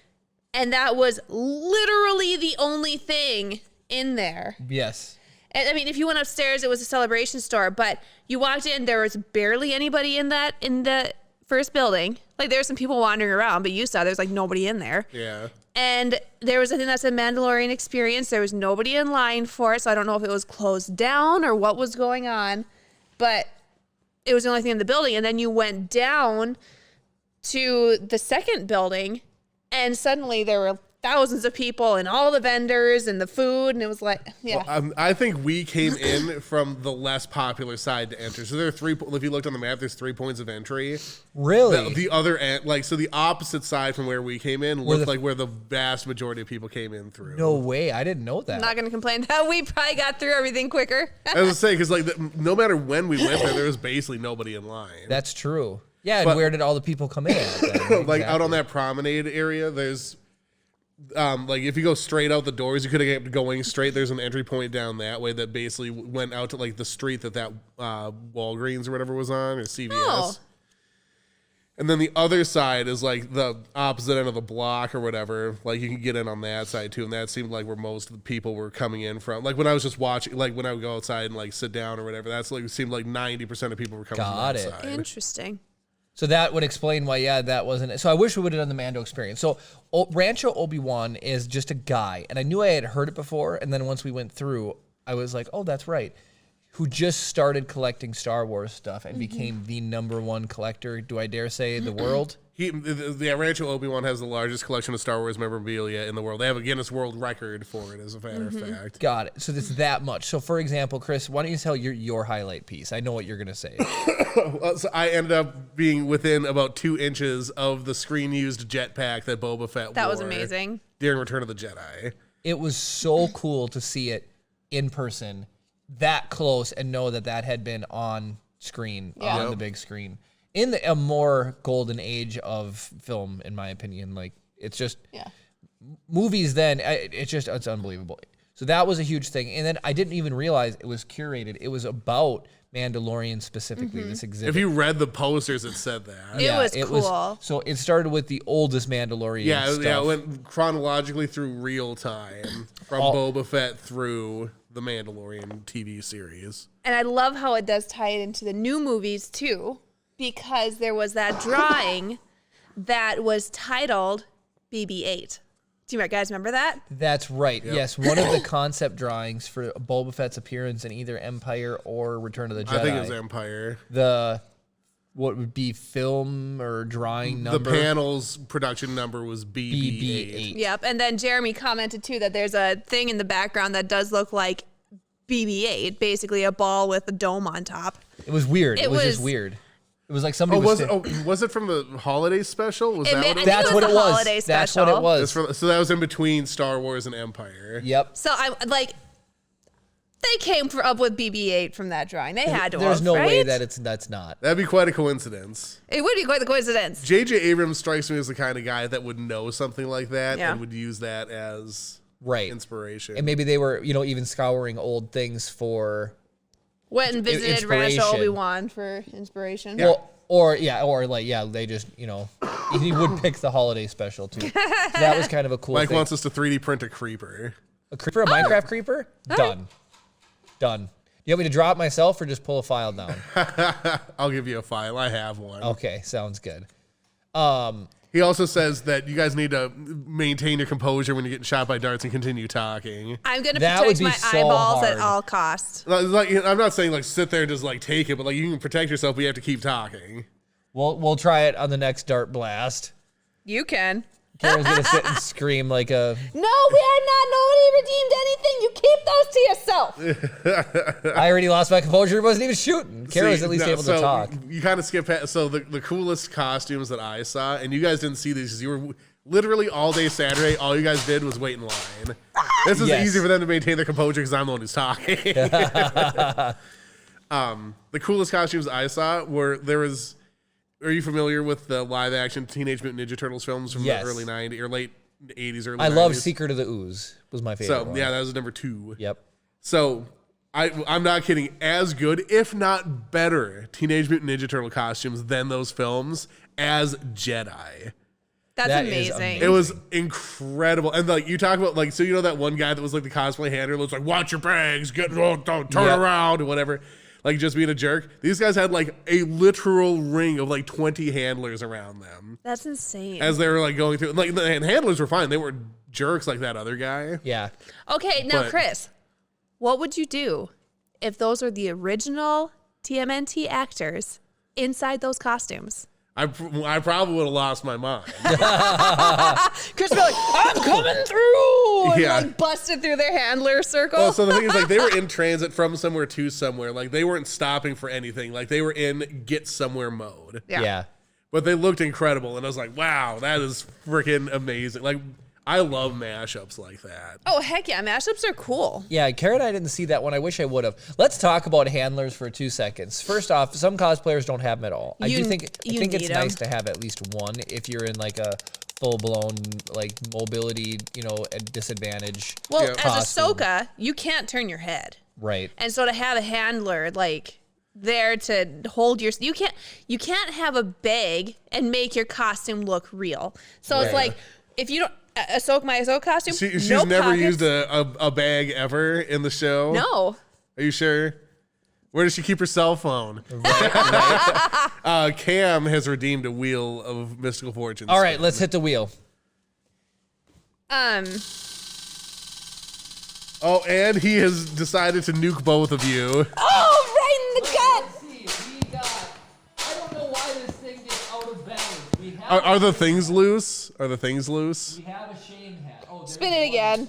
and that was literally the only thing in there. Yes. And, I mean, if you went upstairs, it was a Celebration store, but you walked in, there was barely anybody in the first building. Like, there were some people wandering around, but you saw there's like nobody in there. Yeah. And there was a thing that's a Mandalorian experience. There was nobody in line for it, so I don't know if it was closed down or what was going on, but it was the only thing in the building. And then you went down to the second building, and suddenly there were thousands of people and all the vendors and the food, and it was like, yeah. Well, I think we came in from the less popular side to enter. So there are 3. If you looked on the map, there's 3 points of entry. Really? The other end, so the opposite side from where we came in looked like where the vast majority of people came in through. No way. I didn't know that. I'm not going to complain that we probably got through everything quicker. I was saying because no matter when we went there was basically nobody in line. That's true. Yeah, But- and where did all the people come in at then? Like out on Exactly. that promenade area, there's like if you go straight out the doors, you could have kept going straight. There's an entry point down that way that basically went out to like the street that Walgreens or whatever was on, or CVS. Oh. And then the other side is like the opposite end of the block or whatever. Like you can get in on that side too, and that seemed like where most of the people were coming in from. Like when I was just watching, like when I would go outside and like sit down or whatever, that's like it seemed like 90% of people were coming Got from it. that side. Interesting. So that would explain why, that wasn't it. So I wish we would have done the Mando experience. So Rancho Obi-Wan is just a guy, and I knew I had heard it before, and then once we went through, I was like, oh, that's right, who just started collecting Star Wars stuff and became the #1 collector, do I dare say, in the world? The Rancho Obi-Wan has the largest collection of Star Wars memorabilia in the world. They have a Guinness World Record for it, as a matter of fact. Got it. So it's that much. So for example, Chris, why don't you tell your highlight piece? I know what you're going to say. So I ended up being within about 2 inches of the screen-used jetpack that Boba Fett That wore was amazing. during Return of the Jedi. It was so cool to see it in person that close and know that had been on screen, Yeah. on the big screen. In a more golden age of film, in my opinion. Like, it's just movies then, it's unbelievable. So that was a huge thing. And then I didn't even realize it was curated. It was about Mandalorian specifically, this exhibit. If you read the posters, it said that. It was cool. So it started with the oldest Mandalorian stuff. Yeah, it went chronologically through real time, from Boba Fett through the Mandalorian TV series. And I love how it does tie it into the new movies too, because there was that drawing that was titled BB-8. Do you guys remember that? That's right. Yep. Yes, one of the concept drawings for Boba Fett's appearance in either Empire or Return of the Jedi. I think it was Empire. What would be film or drawing number? The panel's production number was BB-8. Yep. And then Jeremy commented too that there's a thing in the background that does look like BB-8, basically a ball with a dome on top. It was weird. It was just weird. It was like somebody was it from the holiday special? Was that what it was? That's what it was. Holiday That's special. what it was. So that was in between Star Wars and Empire. Yep. So I'm like, they came up with BB-8 from that drawing. They had to. There's no right? way that's not. That'd be quite a coincidence. It would be quite the coincidence. J.J. Abrams strikes me as the kind of guy that would know something like that Yeah. and would use that as inspiration. And maybe they were, even scouring old things for Went and visited Ranch inspiration. Obi-Wan for inspiration. Yeah. They just, he would pick the holiday special too. So that was kind of a cool Mike thing. wants us to 3D print a creeper. A Minecraft creeper? Done. Done. You want me to drop it myself or just pull a file down? I'll give you a file. I have one. Okay, sounds good. He also says that you guys need to maintain your composure when you're getting shot by darts and continue talking. I'm going to That would protect be my so eyeballs hard. at all costs. Like, I'm not saying like sit there and just like take it, but like you can protect yourself, but you have to keep talking. We'll try it on the next dart blast. You can. Kara's gonna sit and scream like a. No, we are not. Nobody redeemed anything. You keep those to yourself. I already lost my composure. Wasn't even shooting. Kara was See, at least able to so talk. You kind of skip past. So the coolest costumes that I saw, and you guys didn't see these because you were literally all day Saturday. All you guys did was wait in line. This is Yes. easy for them to maintain their composure because I'm the one who's talking. The coolest costumes I saw were there was. Are you familiar with the live action Teenage Mutant Ninja Turtles films from Yes. the early 90s or late 80s, early 90s? I love Secret of the Ooze. Was my favorite. So one. yeah, that was number 2. Yep. So I'm not kidding. As good, if not better, Teenage Mutant Ninja Turtle costumes than those films as Jedi. That's That is amazing. amazing. It was incredible. And like you talk about like, so you know that one guy that was like the cosplay handler was like, watch your bags, don't turn Yep. around or whatever. Like just being a jerk. These guys had like a literal ring of like 20 handlers around them That's insane. as they were like going through. Like and handlers were fine. They were jerks like that other guy. Yeah. Okay, now But- Chris, what would you do if those are the original TMNT actors inside those costumes? I probably would have lost my mind. Chris would be like, I'm coming through! And Yeah. like busted through their handler circle. Well, so the thing is, like, they were in transit from somewhere to somewhere. Like, they weren't stopping for anything. Like, they were in get somewhere mode. Yeah. But they looked incredible, and I was like, wow, that is freaking amazing. Like, I love mashups like that. Oh, heck yeah. Mashups are cool. Yeah, Kara and I didn't see that one. I wish I would have. Let's talk about handlers for 2 seconds. First off, some cosplayers don't have them at all. I You think it's need 'em. nice to have at least one if you're in like a full-blown like mobility, a disadvantage. Well, Yeah. as Costume. Ahsoka, you can't turn your head. Right. And so to have a handler like there to hold your you can't have a bag and make your costume look real. So it's Right. like if you don't my Ahsoka costume, She's no never pockets. used a bag ever in the show. No. Are you sure? Where does she keep her cell phone? Cam has redeemed a wheel of mystical fortunes. All right, let's hit the wheel. Oh, and he has decided to nuke both of you. Oh, right in the gut. I don't know why this thing gets out of balance. We Are the things loose? Are the things loose? have a shame hat. Oh, Spin it again.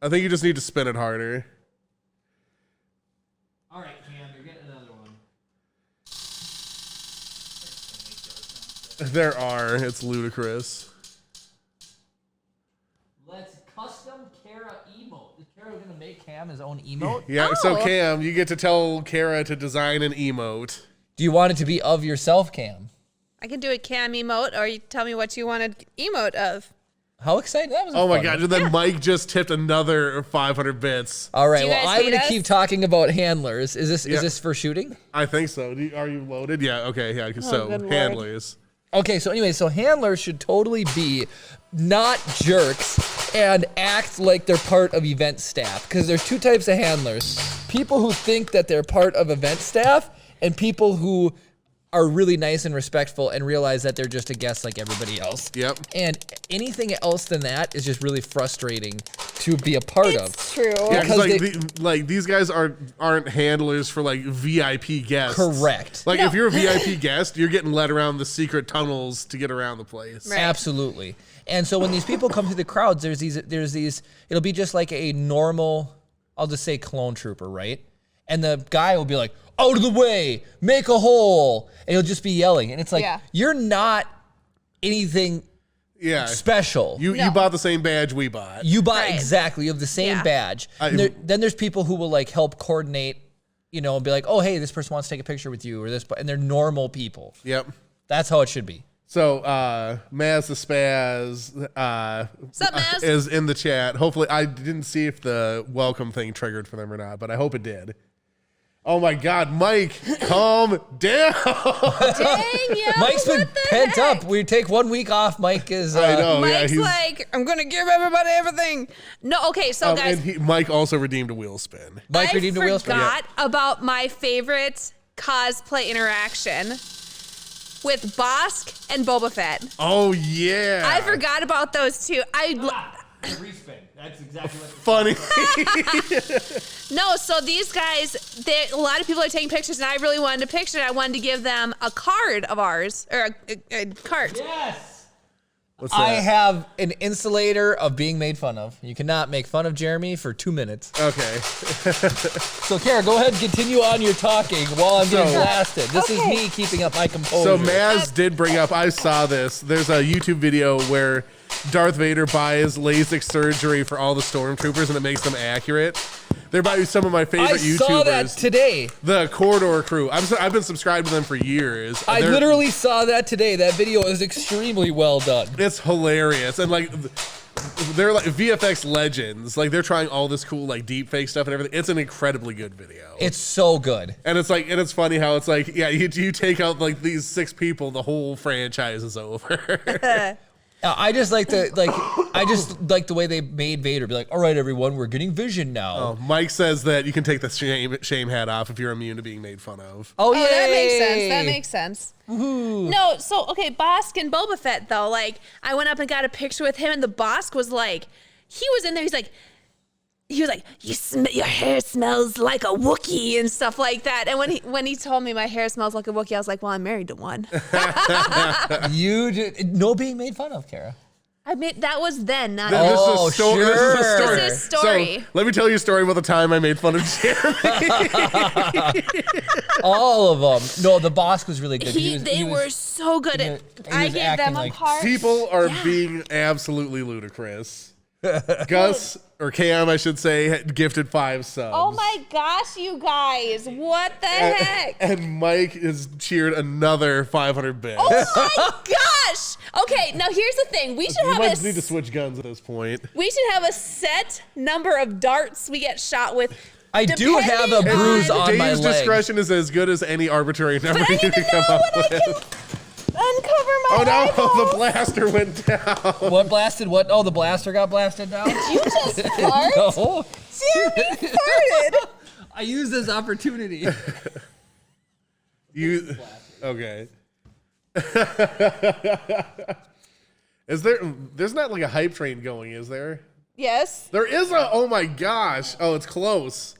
I think you just need to spin it harder. All right, Cam, you're getting another one. There are. It's ludicrous. Let's custom Kara emote. Is Kara going to make Cam his own emote? Yeah, so Oh. Cam, you get to tell Kara to design an emote. Do you want it to be of yourself, Cam? I can do a cam emote, or you tell me what you want to emote of. How exciting. That was Oh my fun. god, and then Mike just tipped another 500 bits. All right, Do you well, guys I'm hate going to us? keep talking about handlers. Is Yeah. this for shooting? I think so. Are you loaded? Yeah, okay, yeah. So, good lord. handlers. Okay, so anyway, so handlers should totally be not jerks and act like they're part of event staff, because there's 2 types of handlers. People who think that they're part of event staff and people who are really nice and respectful and realize that they're just a guest like everybody else. Yep. And anything else than that is just really frustrating to be a part of. It's true. Yeah, Because because like these guys aren't handlers for like VIP guests. Correct. Like No. if you're a VIP guest, you're getting led around the secret tunnels to get around the place. Right. Absolutely. And so when these people come through the crowds, there's these, it'll be just like a normal I'll just say clone trooper, right? And the guy will be like, out of the way, make a hole. And he'll just be yelling. And it's like, you're not anything special. You bought the same badge we bought. You bought exactly. You have the same badge. Then there's people who will like help coordinate, you know, and be like, oh, hey, this person wants to take a picture with you or this, and they're normal people. Yep. That's how it should be. So, Maz the Spaz Sup, Maz? is in the chat. Hopefully, I didn't see if the welcome thing triggered for them or not, but I hope it did. Oh my God, Mike, calm down. Dang, yeah. Mike's been pent up. We take 1 week off. Mike is. I know. Mike's like, I'm gonna give everybody everything. No, okay, so guys. And Mike also redeemed a wheel spin. Mike redeemed a wheel spin. I forgot about my favorite cosplay interaction with Bosk and Boba Fett. Oh yeah. I forgot about those two. Respin. That's exactly what. Funny. No, so these guys, a lot of people are taking pictures, and I really wanted a picture. I wanted to give them a card of ours, or a card. Yes. What's that? I have an insulator of being made fun of. You cannot make fun of Jeremy for 2 minutes. Okay. So, Kara, go ahead and continue on your talking while I'm getting blasted. This is me keeping up my composure. So Maz did bring up, I saw this. There's a YouTube video where Darth Vader buys LASIK surgery for all the stormtroopers, and it makes them accurate. They're by some of my favorite YouTubers. I saw that today. The Corridor Crew. I've been subscribed to them for years. I literally saw that today. That video is extremely well done. It's hilarious. And like, they're like VFX legends. Like, they're trying all this cool like deep fake stuff and everything. It's an incredibly good video. It's so good. And it's like, and it's funny how it's like, yeah, you take out like these 6 people, the whole franchise is over. I just like the way they made Vader be like, all right, everyone, we're getting vision now. Oh, Mike says that you can take the shame hat off if you're immune to being made fun of. Oh, yeah. That makes sense. That makes sense. Woohoo. No, so, okay, Bosk and Boba Fett, though, like, I went up and got a picture with him, and the Bosk was like, he was in there, he was like, your hair smells like a Wookiee and stuff like that. And when he told me my hair smells like a Wookiee, I was like, well, I'm married to one. No being made fun of, Kara. I mean, that was then, not This is a story. Sure. This is a story. So, let me tell you a story about the time I made fun of Jeremy. All of them. No, the Bosk was really good. They were so good. I gave them a card. People are being absolutely ludicrous. Gus, or Cam, I should say, had gifted 5 subs. Oh my gosh, you guys. What the heck? And Mike has cheered another 500 bits. Oh my gosh. Okay, now here's the thing. We should might just need to switch guns at this point. We should have a set number of darts we get shot with. I do have a bruise on my Dave's leg. discretion is as good as any arbitrary number you can come up with. Uncover my eyeballs. The blaster went down. What blasted? What? Oh, the blaster got blasted down? Did you just fart? No. Jeremy farted. I used this opportunity. Okay. There's not like a hype train going, is there? Yes. There is oh my gosh. Oh, it's close.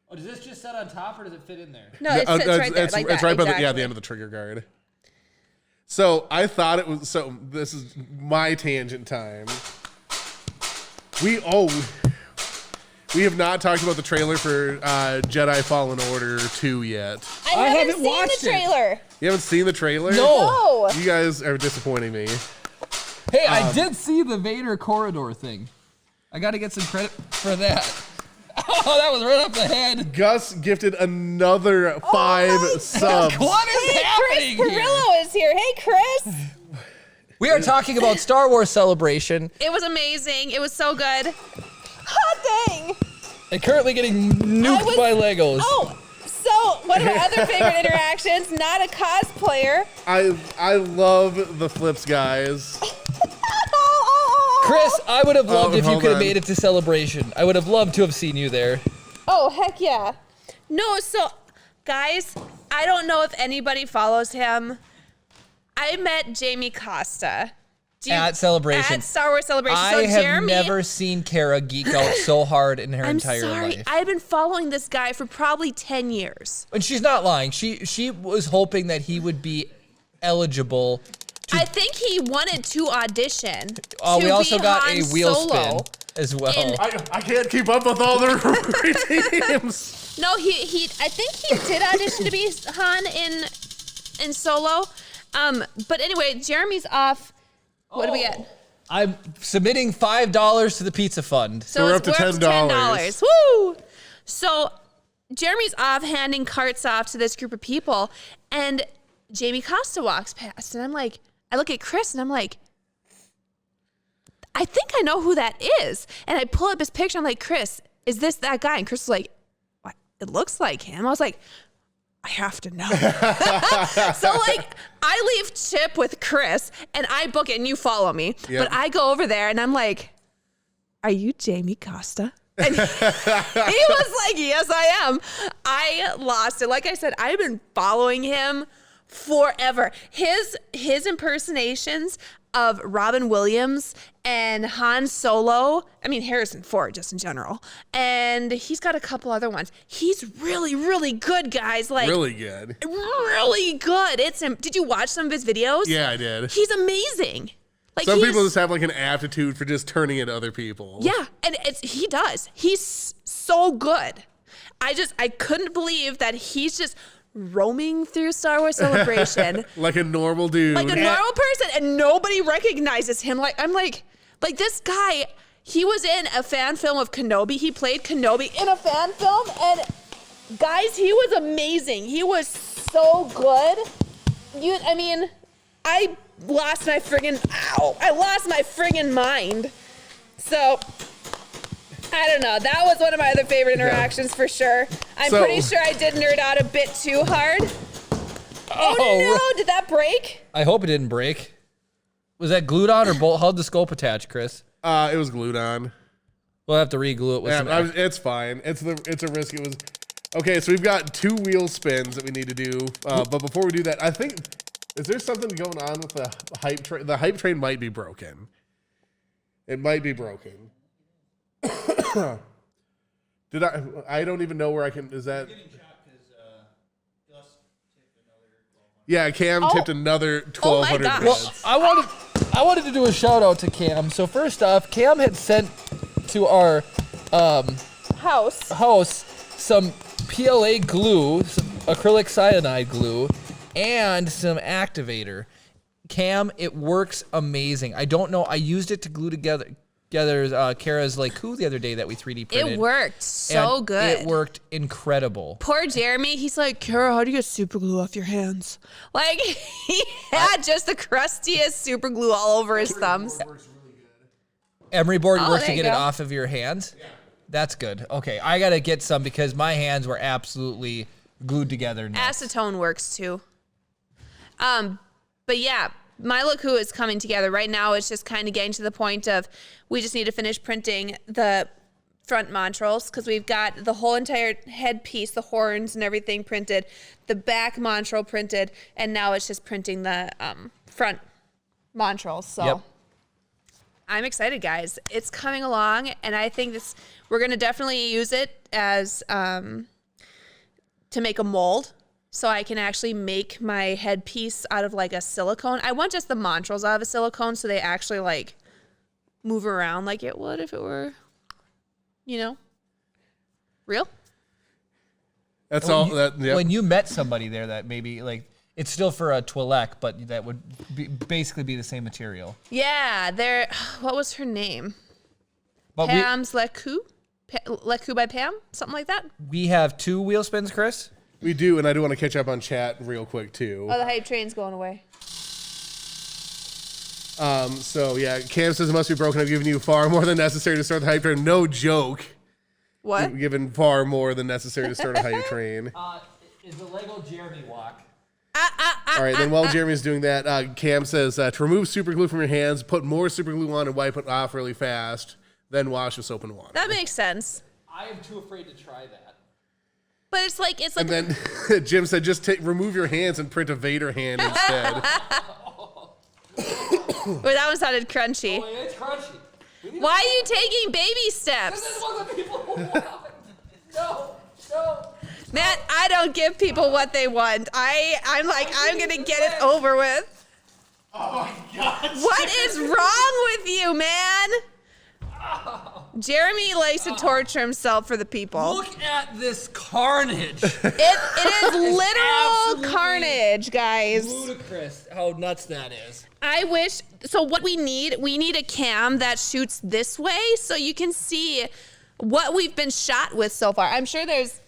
Oh, does this just set on top or does it fit in there? No, it sits right there. It's like right that, by exactly. the end of the trigger guard. So I thought it was, so this is my tangent time. We have not talked about the trailer for Jedi Fallen Order 2 yet. I haven't watched the trailer. You haven't seen the trailer? No. You guys are disappointing me. Hey, I did see the Vader corridor thing. I got to get some credit for that. Oh, that was right up the head. Gus gifted another 5 subs. What is happening Chris here? Perillo is here. Hey, Chris. We are talking about Star Wars Celebration. It was amazing. It was so good. Hot dang. And currently getting nuked by Legos. Oh, so one of my other favorite interactions, not a cosplayer. I love the flips, guys. Chris, I would have loved if you hold could have on. made it to Celebration. I would have loved to have seen you there. Oh, heck yeah. No, so, guys, I don't know if anybody follows him. I met Jamie Costa. At Celebration. At Star Wars Celebration. I have never seen Kara geek out so hard in her entire life. I've been following this guy for probably 10 years. And she's not lying. She was hoping that he would be eligible. I think he wanted to audition. We also got a wheel Solo. spin. as well. I can't keep up with all their teams. No, I think he did audition to be Han in Solo. But anyway, Jeremy's off. What do we get? I'm submitting $5 to the pizza fund. So we're up to $10. Woo! So Jeremy's off handing carts off to this group of people, and Jamie Costa walks past, and I look at Chris, and I'm like, I think I know who that is. And I pull up his picture. I'm like, Chris, is this that guy? And Chris was like, what? It looks like him. I was like, I have to know. So I leave Chip with Chris and I book it and you follow me. Yep. But I go over there and I'm like, are you Jamie Costa? And he was like, yes, I am. I lost it. Like I said, I've been following him forever. His impersonations of Robin Williams and Han Solo, Harrison Ford just in general. And he's got a couple other ones. He's really, really good, guys. Really good. Really good. Did you watch some of his videos? Yeah, I did. He's amazing. Some people just have an aptitude for just turning into other people. Yeah, and he does. He's so good. I couldn't believe that he's just roaming through Star Wars Celebration like a normal dude, like a normal person, and nobody recognizes him. I'm like this guy. He was in a fan film of Kenobi. He played Kenobi in a fan film, and guys, he was amazing. He was so good. I lost my friggin' mind. So I don't know. That was one of my other favorite interactions for sure. I'm pretty sure I did nerd out a bit too hard. Oh no, did that break? I hope it didn't break. Was that glued on or bolt? How'd the scope attach, Chris? It was glued on. We'll have to re-glue it with it's fine. It's a risk. It was okay. So we've got 2 wheel spins that we need to do. But before we do that, I think, is there something going on with the hype train? The hype train might be broken. It might be broken. I don't even know where I can. Is that? Yeah, Cam tipped another $1,200. Well, I wanted to do a shout out to Cam. So first off, Cam had sent to our house some PLA glue, some acrylic cyanide glue, and some activator. Cam, it works amazing. I don't know. I used it to glue together Kara's coup the other day that we 3D printed. It worked so good. It worked incredible. Poor Jeremy, he's like, Kara, how do you get super glue off your hands? He had just the crustiest super glue all over his thumbs. Works really good. Emery board works to get it off of your hands? Yeah. That's good. Okay, I got to get some because my hands were absolutely glued together. Acetone works too. But yeah, my look who is coming together right now. It's just kind of getting to the point of we just need to finish printing the front montrals because we've got the whole entire headpiece, the horns and everything printed, the back montral printed, and now it's just printing the front montrals. So yep. I'm excited, guys. It's coming along, and I think we're going to definitely use it as to make a mold. So I can actually make my headpiece out of a silicone. I want just the montrals out of a silicone so they actually move around like it would if it were, real. That's all. Yep. When you met somebody there that maybe it's still for a Twi'lek, but that would basically be the same material. Yeah, what was her name? Pam's Leku? Leku by Pam? Something like that? We have 2 wheel spins, Chris. We do, and I do want to catch up on chat real quick, too. Oh, the hype train's going away. So, yeah, Cam says it must be broken. I've given you far more than necessary to start the hype train. No joke. What? You've given far more than necessary to start a hype train. Is the Lego Jeremy walk? All right, then while Jeremy's doing that, Cam says to remove super glue from your hands, put more super glue on and wipe it off really fast, then wash with soap and water. That makes sense. I am too afraid to try that. But it's like. And then Jim said, just remove your hands and print a Vader hand instead. Well, that one sounded crunchy. Oh, yeah, it's crunchy. Why are you taking baby steps? This is what the people want. No. Matt, I don't give people what they want. I'm going to get it over with. Oh, my God. What is wrong with you, man? Jeremy likes to torture himself for the people. Look at this carnage. It is literal carnage, guys. Ludicrous how nuts that is. I wish, so what we need a cam that shoots this way so you can see what we've been shot with so far. I'm sure there's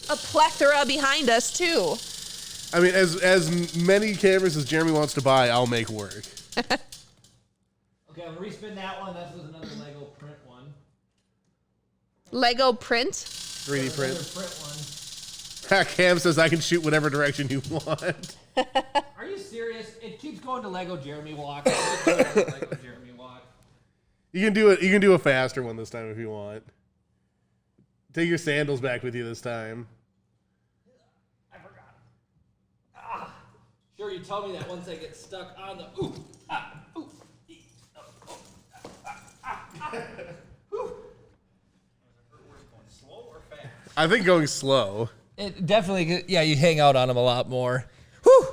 a plethora behind us too. I mean, as many cameras as Jeremy wants to buy, I'll make work. Okay, I'm gonna respin that one. That was another Lego print one. Lego print? 3D print. Another print one. Cam says I can shoot whatever direction you want. Are you serious? It keeps going to Lego Jeremy walk. Lego Jeremy walk. You can do it. You can do a faster one this time if you want. Take your sandals back with you this time. I forgot. Ah. Sure, you tell me that once I get stuck on the ooh, ah, ooh, ee, oh, oh, Whew. Slow or fast? I think going slow. It definitely, yeah, you hang out on them a lot more. Whew,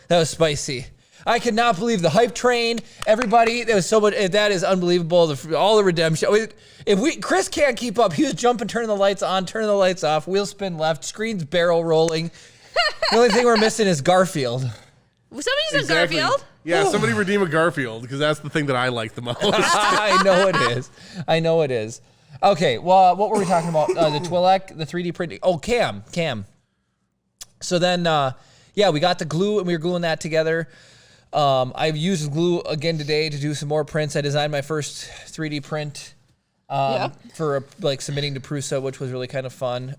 that was spicy. I could not believe the hype train. Everybody, there was so much. That is unbelievable. All the redemption. Chris can't keep up. He was jumping, turning the lights on, turning the lights off. Wheel spin left. Screen's barrel rolling. The only thing we're missing is Garfield. Somebody's in Garfield? Yeah, somebody redeem a Garfield because that's the thing that I like the most. I know it is. I know it is. Okay, well, what were we talking about? The Twi'lek, the 3D printing. Oh, Cam. So then, yeah, we got the glue and we were gluing that together. I've used glue again today to do some more prints. I designed my first 3D print for like submitting to Prusa, which was really kind of fun.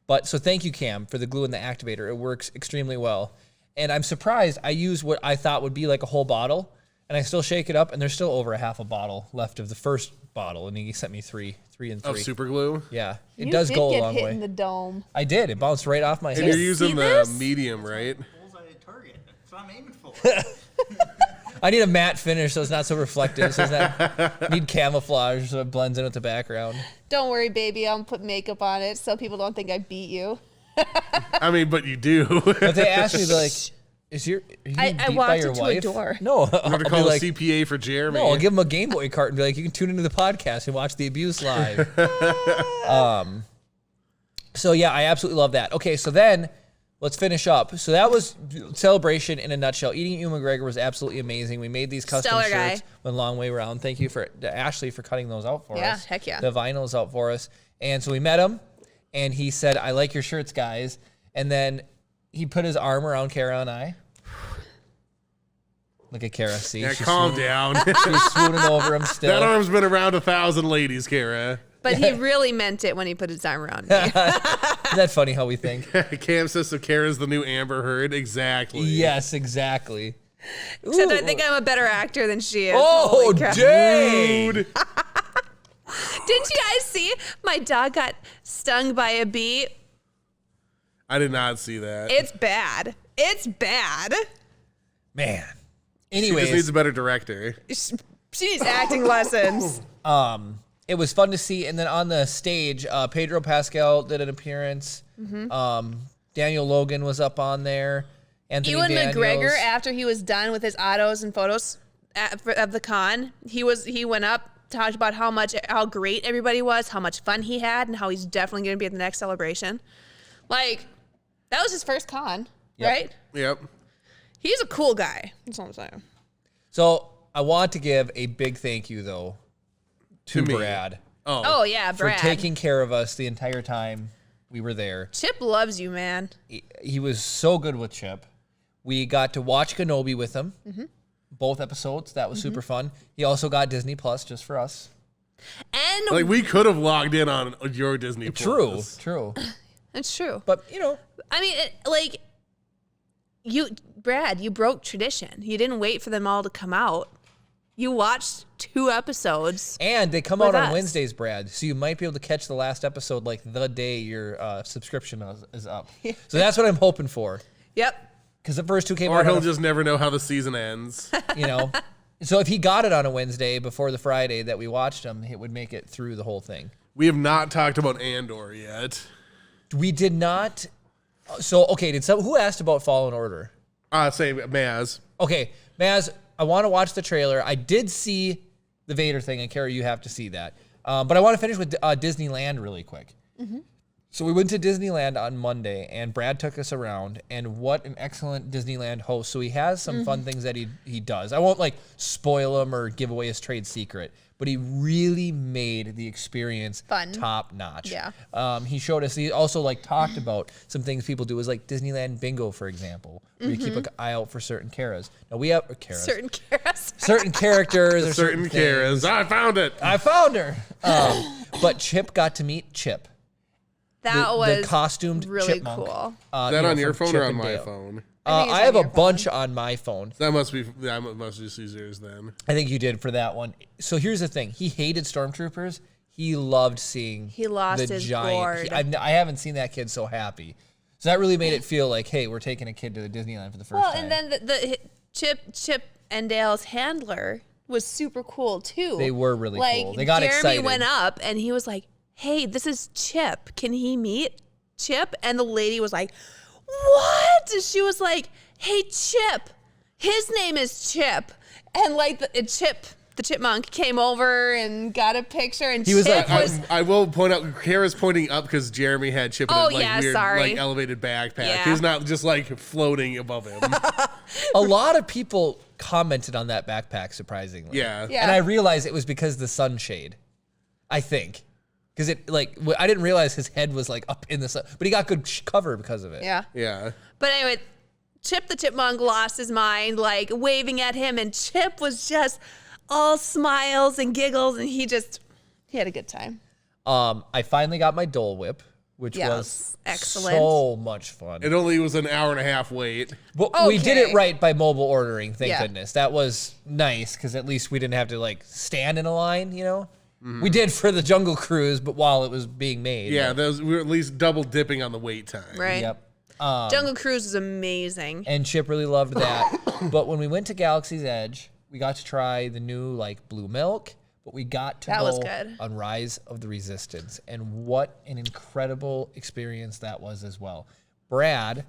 But so thank you, Cam, for the glue and the activator. It works extremely well. And I'm surprised I used what I thought would be like a whole bottle, and I still shake it up, and there's still over a half a bottle left of the first bottle, and he sent me three and three. Of super glue? Yeah, it does go a long way. You did get hit in the dome. I did. It bounced right off my head. And you're using the this? medium, right? Bullseye target. That's what I'm aiming for. I need a matte finish so it's not so reflective. So it's not need camouflage so it blends in with the background. Don't worry, baby. I'll put makeup on it so people don't think I beat you. I mean, but you do. But they asked me, they're like, are you beat by walked your into a wife? door. No, I'm going to I'll call be a like, CPA for Jeremy. no, I'll give him a Game Boy cart and be like, you can tune into the podcast and watch the abuse live. So yeah, I absolutely love that. Okay, so then let's finish up. So that was Celebration in a nutshell. Eating at Ewan McGregor was absolutely amazing. We made these custom Stellar shirts. guy. Went a long way around. Thank you to Ashley for cutting those out for us. Yeah, heck yeah. The vinyls out for us. And so we met him, and he said, I like your shirts, guys. And then he put his arm around Kara and I. Look at Kara. See, Yeah, she's calm swooning- down. She's swooning over him still. That arm's been around 1,000 ladies, Kara. But he really meant it when he put his arm around me. Isn't that funny how we think? Cam says, so Kara's the new Amber Heard. Exactly. Yes, exactly. Except I think I'm a better actor than she is. Oh, Holy crap. dang! Dude. Didn't you guys see? My dog got stung by a bee. I did not see that. It's bad. It's bad. Man. She just Anyways, needs a better director. She needs acting lessons. it was fun to see. And then on the stage, Pedro Pascal did an appearance. Daniel Logan was up on there. Anthony Ewan Daniels. McGregor, after he was done with his autos and photos of the con, he went up, talked about how great everybody was, how much fun he had, and how he's definitely going to be at the next celebration. Like, that was his first con, right? Yep. He's a cool guy. That's what I'm saying. So I want to give a big thank you, though, to me. Brad Oh, yeah, for Brad. taking care of us the entire time we were there. Chip loves you, man. He was so good with Chip. We got to watch Kenobi with him, both episodes. That was super fun. He also got Disney Plus just for us. And Like, we could have logged in on your Disney Plus. True. it's true. But, you know. I mean, Brad, you broke tradition. You didn't wait for them all to come out. You watched 2 episodes. And they come with out on us. Wednesdays, Brad. So you might be able to catch the last episode like the day your subscription is up. So that's what I'm hoping for. Yep. Because the first 2 came Or out on he'll just never know how the season ends. you know. So if he got it on a Wednesday before the Friday that we watched him, it would make it through the whole thing. We have not talked about Andor yet. We did not. So, okay, who asked about Fallen Order? Say Maz. Okay, Maz, I want to watch the trailer. I did see the Vader thing, and Kara, you have to see that. But I want to finish with Disneyland really quick. So we went to Disneyland on Monday, and Brad took us around, and what an excellent Disneyland host. So he has some fun things that he does. I won't like spoil him or give away his trade secret, but he really made the experience fun, top notch. Yeah. He showed us. He also like talked about some things people do, is like Disneyland bingo, for example, where you keep an eye out for certain Karas. Now we have Karas. Certain characters or certain Karas. I found it. I found her. But Chip got to meet Chip. That was the costumed really chipmunk. cool. Is that on your phone Chip or on and my Dale. phone? I have a bunch on my phone. That must be just yours then. I think you did for that one. So here's the thing. He hated stormtroopers. He loved seeing He lost the his giant. gourd. I haven't seen that kid so happy. So that really made it feel like, hey, we're taking a kid to the Disneyland for the first time. And then the Chip and Dale's handler was super cool too. They were really cool. They got Jeremy excited. went up and he was like, "Hey, this is Chip. Can he meet Chip?" And the lady was like, "What?" She was like, "Hey, Chip. His name is Chip." And like the chipmunk came over and got a picture, and He was Chip like, was I will point out, Kara's pointing up because Jeremy had Chip in Oh, his like yeah, weird sorry. like elevated backpack. Yeah. He's not just like floating above him. A lot of people commented on that backpack, surprisingly. Yeah. Yeah. And I realized it was because the sunshade, I think. Because I didn't realize his head was like up in the sun, but he got good cover because of it. yeah. Yeah. But anyway, Chip the chipmunk lost his mind, like waving at him, and Chip was just all smiles and giggles, and he had a good time. I finally got my Dole Whip, which Yes, was excellent. so much fun. It only was an hour and a half wait. But we did Okay. it right by mobile ordering, thank Yeah. goodness. That was nice because at least we didn't have to like stand in a line, you know? We did for the Jungle Cruise, but while it was being made. Yeah, but- we were at least double dipping on the wait time. Right? Yep. Jungle Cruise is amazing. And Chip really loved that. But when we went to Galaxy's Edge, we got to try the new like blue milk, but we got to That go was good. on Rise of the Resistance. And what an incredible experience that was as well. Brad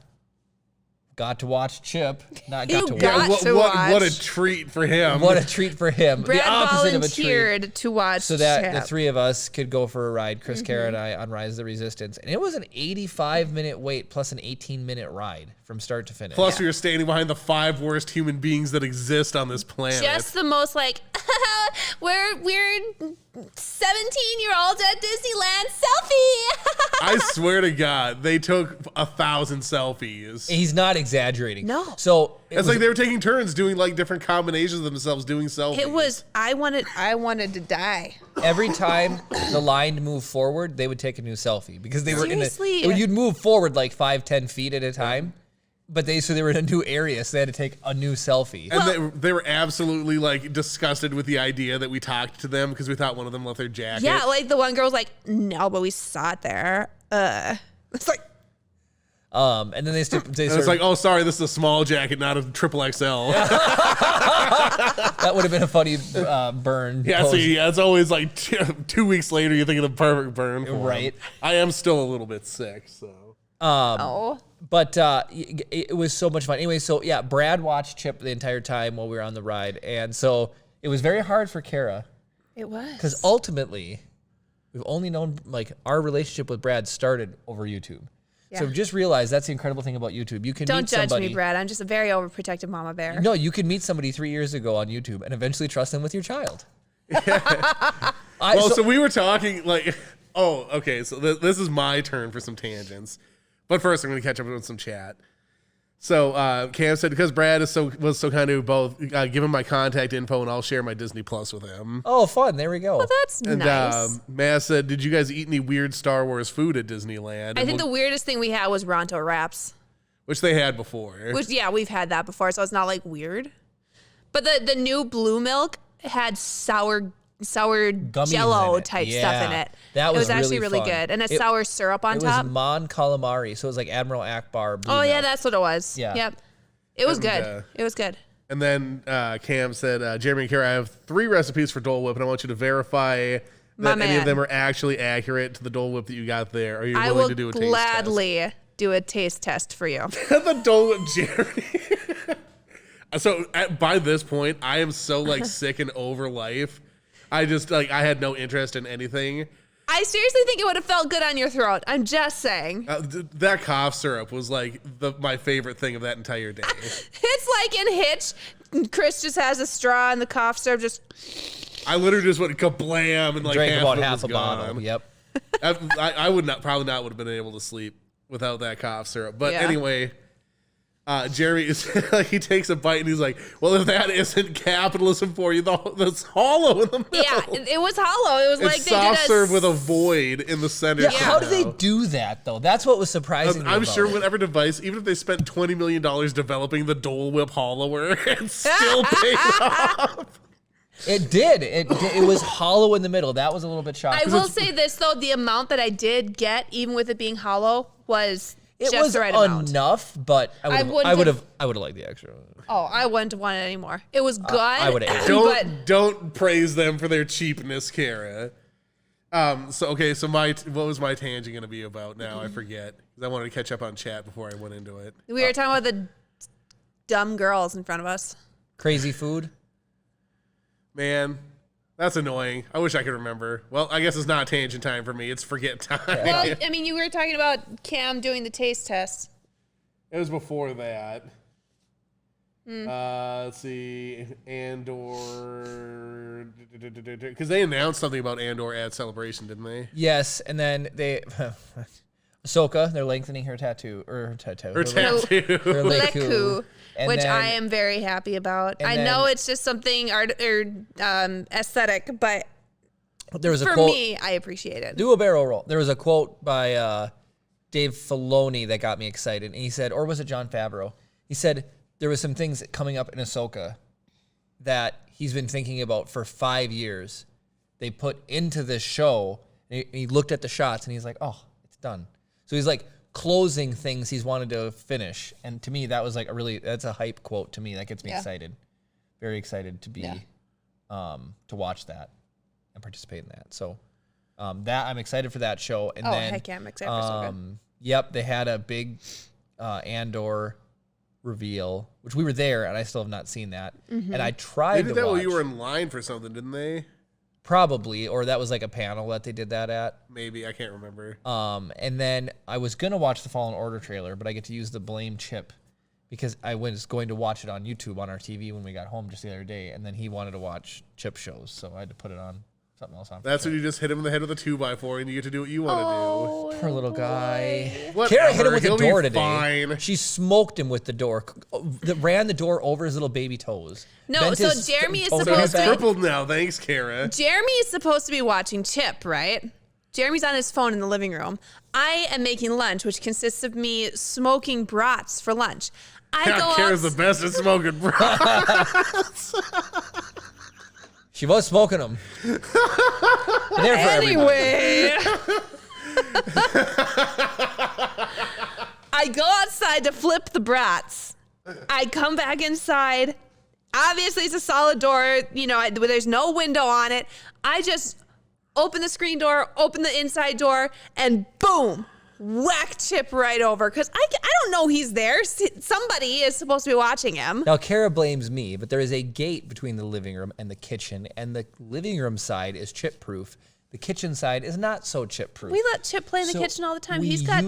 got to watch Chip, not got to got watch. to What watch. a treat for him. What a treat for him. Brad the opposite of a treat. volunteered to watch So that Chip. the three of us could go for a ride, Chris, Kara, and I, on Rise of the Resistance. And it was an 85-minute wait plus an 18-minute ride from start to finish. Plus, we were standing behind the 5 worst human beings that exist on this planet. Just the most like, we're 17-year-olds at Disneyland selfie. I swear to God, they took 1,000 selfies. He's not exaggerating. No. So It's like they were taking turns doing like different combinations of themselves doing selfies. It was I wanted to die. every time the line moved forward, they would take a new selfie because they were Seriously? in a. You'd move forward like 5-10 feet at a time, but they were in a new area, so they had to take a new selfie. And they were absolutely like disgusted with the idea that we talked to them because we thought one of them left their jacket. Yeah, like the one girl was like, "No, but we saw it there." It's like, And then they And started, it's like, oh, sorry, this is a small jacket, not a triple XL. that would have been a funny burn. Yeah, pose. see, it's always like 2 weeks later, you think of the perfect burn. For 'em. Right. I am still a little bit sick, so. oh, But it was so much fun. Anyway, so yeah, Brad watched Chip the entire time while we were on the ride. And so it was very hard for Kara it was. because ultimately we've only known, like, our relationship with Brad started over YouTube. So Yeah. just realize that's the incredible thing about YouTube. You can Don't meet judge somebody. me, Brad. I'm just a very overprotective mama bear. No, you can meet somebody 3 years ago on YouTube and eventually trust them with your child. So we were talking like, oh, okay. So this is my turn for some tangents, but first I'm going to catch up with some chat. So Cam said because Brad was so kind to both give him my contact info and I'll share my Disney Plus with him. Oh, fun. There we go. Well, that's And nice. Matt said, did you guys eat any weird Star Wars food at Disneyland? I think the weirdest thing we had was Ronto wraps. which they had before. Which, yeah, we've had that before, so it's not like weird. But the new blue milk had sour Gummies jello in it. type Yeah. stuff in it. That it was was actually really really fun. good. And a It- sour syrup on It top. was Mon Calamari, so it was like Admiral Akbar. Blue Oh, yeah, milk. that's what it was. Yeah. Yep. It was And, good. It was good. And then Cam said, Jeremy and Kara, I have 3 recipes for Dole Whip, and I want you to verify My that any of man. them are actually accurate to the Dole Whip that you got there. Are you I willing will to do a taste gladly do a taste test for you. test? The Dole Whip, Jeremy. So by this point, I am so like sick and over life I just I had no interest in anything. I seriously think it would have felt good on your throat. I'm just saying. That cough syrup was like my favorite thing of that entire day. It's like in Hitch, Chris just has a straw and the cough syrup just. I literally just went kablam and like Drank half about of it half was a gone. bottle. Yep. I would probably not would have been able to sleep without that cough syrup. But anyway, Jeremy is he takes a bite and he's like, "Well, if that isn't capitalism for you, that's hollow in the middle." Yeah, it was hollow. It was it's like soft they did serve with a void in the center. Yeah, how do they do that though? That's what was surprising. I'm sure whatever device, even if they spent $20 million developing the Dole Whip hollower, it still paid off. It did. It was hollow in the middle. That was a little bit shocking. I will say this though: the amount that I did get, even with it being hollow, was just the right amount. Enough, but I would have liked the extra. Oh, I wouldn't want it anymore. It was good. I would have. Don't praise them for their cheapness, Kara. So what was my tangent going to be about now? I forget because I wanted to catch up on chat before I went into it. We were talking about the dumb girls in front of us. Crazy food. Man, that's annoying. I wish I could remember. Well, I guess it's not tangent time for me. It's forget time. Well, I mean, you were talking about Cam doing the taste test. It was before that. Let's see. Andor. Because they announced something about Andor at Celebration, didn't they? Yes, and then they... Ahsoka, they're lengthening her tattoo. Her Leku, which then, I am very happy about. I know it's just something aesthetic, but there was for quote, me, I appreciate it. Do a barrel roll. There was a quote by Dave Filoni that got me excited. And he said, or was it Jon Favreau? He said there was some things coming up in Ahsoka that he's been thinking about for 5 years. They put into this show. And he looked at the shots and he's like, oh, it's done. So he's like closing things he's wanted to finish. And to me, that was like that's a hype quote to me. That gets me excited. Very excited to be, to watch that and participate in that. So that I'm excited for that show. And then, heck yeah, I'm excited for Ahsoka. Yep, they had a big Andor reveal, which we were there, and I still have not seen that. Mm-hmm. And I tried to watch. They did that while you were in line for something, didn't they? Probably, or that was like a panel that they did that at. Maybe, I can't remember. And then I was going to watch the Fallen Order trailer, but I get to use the blame Chip because I was going to watch it on YouTube on our TV when we got home just the other day, and then he wanted to watch Chip shows, so I had to put it on something else on. That's when you just hit him in the head with a 2x4 and you get to do what you want to do. Poor little guy. Kara hit him with the door today. Fine. She smoked him with the door. Ran the door over his little baby toes. No, so Jeremy is supposed to He's crippled now. Thanks, Kara. Jeremy is supposed to be watching Chip, right? Jeremy's on his phone in the living room. I am making lunch, which consists of me smoking brats for lunch. Kara's the best at smoking brats. She was smoking them. Anyway. I go outside to flip the brats. I come back inside. Obviously, it's a solid door. You know, there's no window on it. I just open the screen door, open the inside door, and boom, whack Chip right over. Because I don't know he's there. Somebody is supposed to be watching him. Now, Kara blames me, but there is a gate between the living room and the kitchen, and the living room side is chip-proof. The kitchen side is not so chip-proof. We let Chip play in the kitchen all the time. He's got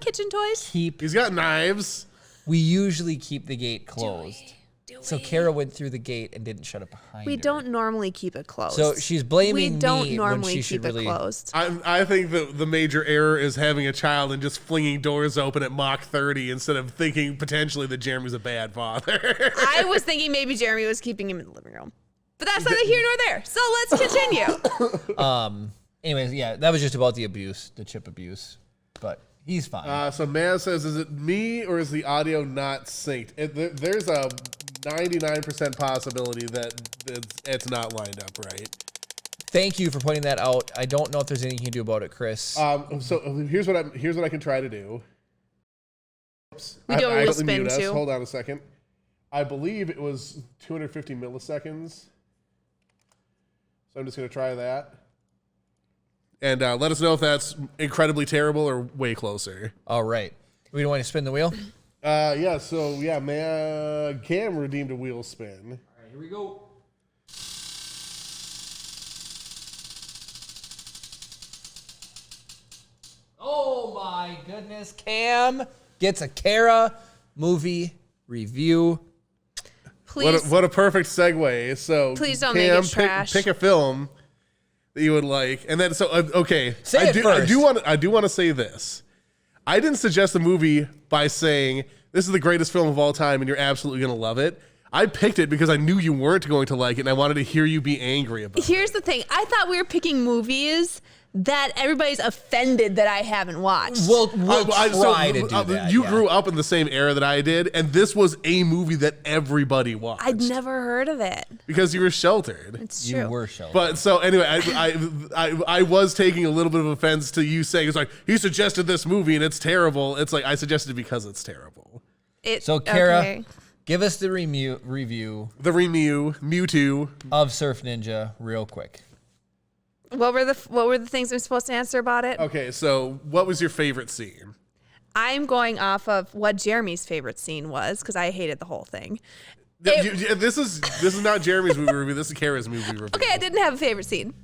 kitchen toys. He's got knives. We usually keep the gate closed. So Kara went through the gate and didn't shut it behind her. We don't normally keep it closed. So she's blaming me. We don't me normally when she keep should it closed. I think that the major error is having a child and just flinging doors open at Mach 30 instead of thinking potentially that Jeremy's a bad father. I was thinking maybe Jeremy was keeping him in the living room. But that's neither here nor there. So let's continue. Anyways, yeah, that was just about the abuse, the Chip abuse. But he's fine. So Maz says, is it me or is the audio not synced? There's a 99% possibility that it's not lined up right. Thank you for pointing that out. I don't know if there's anything you can do about it, Chris. So here's what I can try to do. Oops. We do a wheel spin too. Hold on a second. I believe it was 250 milliseconds. So I'm just going to try that. And let us know if that's incredibly terrible or way closer. All right. We don't want to spin the wheel? Yeah, so Cam redeemed a wheel spin. All right, here we go. my goodness. Cam gets a Kara movie review. Please. What a perfect segue. So Please don't Cam, make it trash. Pick a film that you would like, and then okay. Say it first. I do want to say this. I didn't suggest the movie by saying this is the greatest film of all time, and you're absolutely gonna love it. I picked it because I knew you weren't going to like it, and I wanted to hear you be angry about it. Here's the thing. I thought we were picking movies that everybody's offended that I haven't watched. We'll try to do that. You grew up in the same era that I did, and this was a movie that everybody watched. I'd never heard of it. Because you were sheltered. It's true. You were sheltered. But so anyway, I was taking a little bit of offense to you saying it's like he suggested this movie and it's terrible. It's like I suggested it because it's terrible. So Kara, okay. give us the review The Mewtwo of Surf Ninja real quick. What were the things I'm supposed to answer about it? Okay, so what was your favorite scene? I'm going off of what Jeremy's favorite scene was because I hated the whole thing. This is not Jeremy's movie review. This is Kara's movie review. Okay, I didn't have a favorite scene.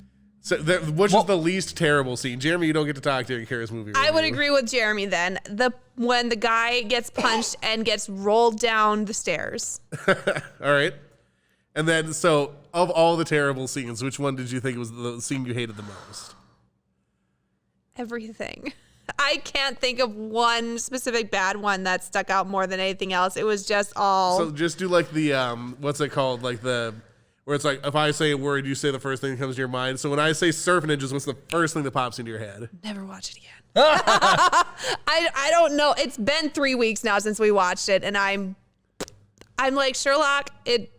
So which is the least terrible scene? Jeremy, you don't get to talk during Kara's movie review. I would agree with Jeremy then. When the guy gets punched and gets rolled down the stairs. All right. And then, so of all the terrible scenes, which one did you think was the scene you hated the most? Everything. I can't think of one specific bad one that stuck out more than anything else. It was just all. So just do like the what's it called? Like where it's like if I say a word, you say the first thing that comes to your mind. So when I say Surf Ninjas, what's the first thing that pops into your head? Never watch it again. I don't know. It's been 3 weeks now since we watched it, and I'm like Sherlock. It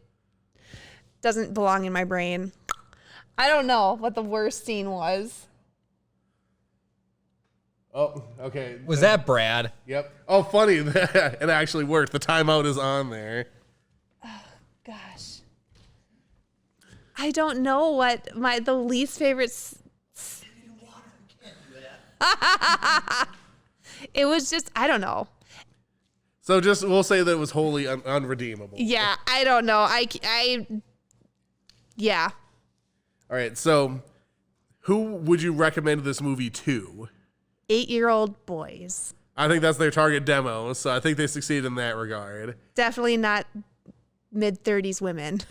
doesn't belong in my brain. I don't know what the worst scene was. Oh, okay. Was that Brad? Yep. Oh, funny. It actually worked. The timeout is on there. Oh, gosh. I don't know what the least favorite. It was just, I don't know. So we'll say that it was wholly unredeemable. Yeah, I don't know. Yeah. All right. So who would you recommend this movie to? 8-year-old boys. I think that's their target demo, so I think they succeeded in that regard. Definitely not mid-30s women.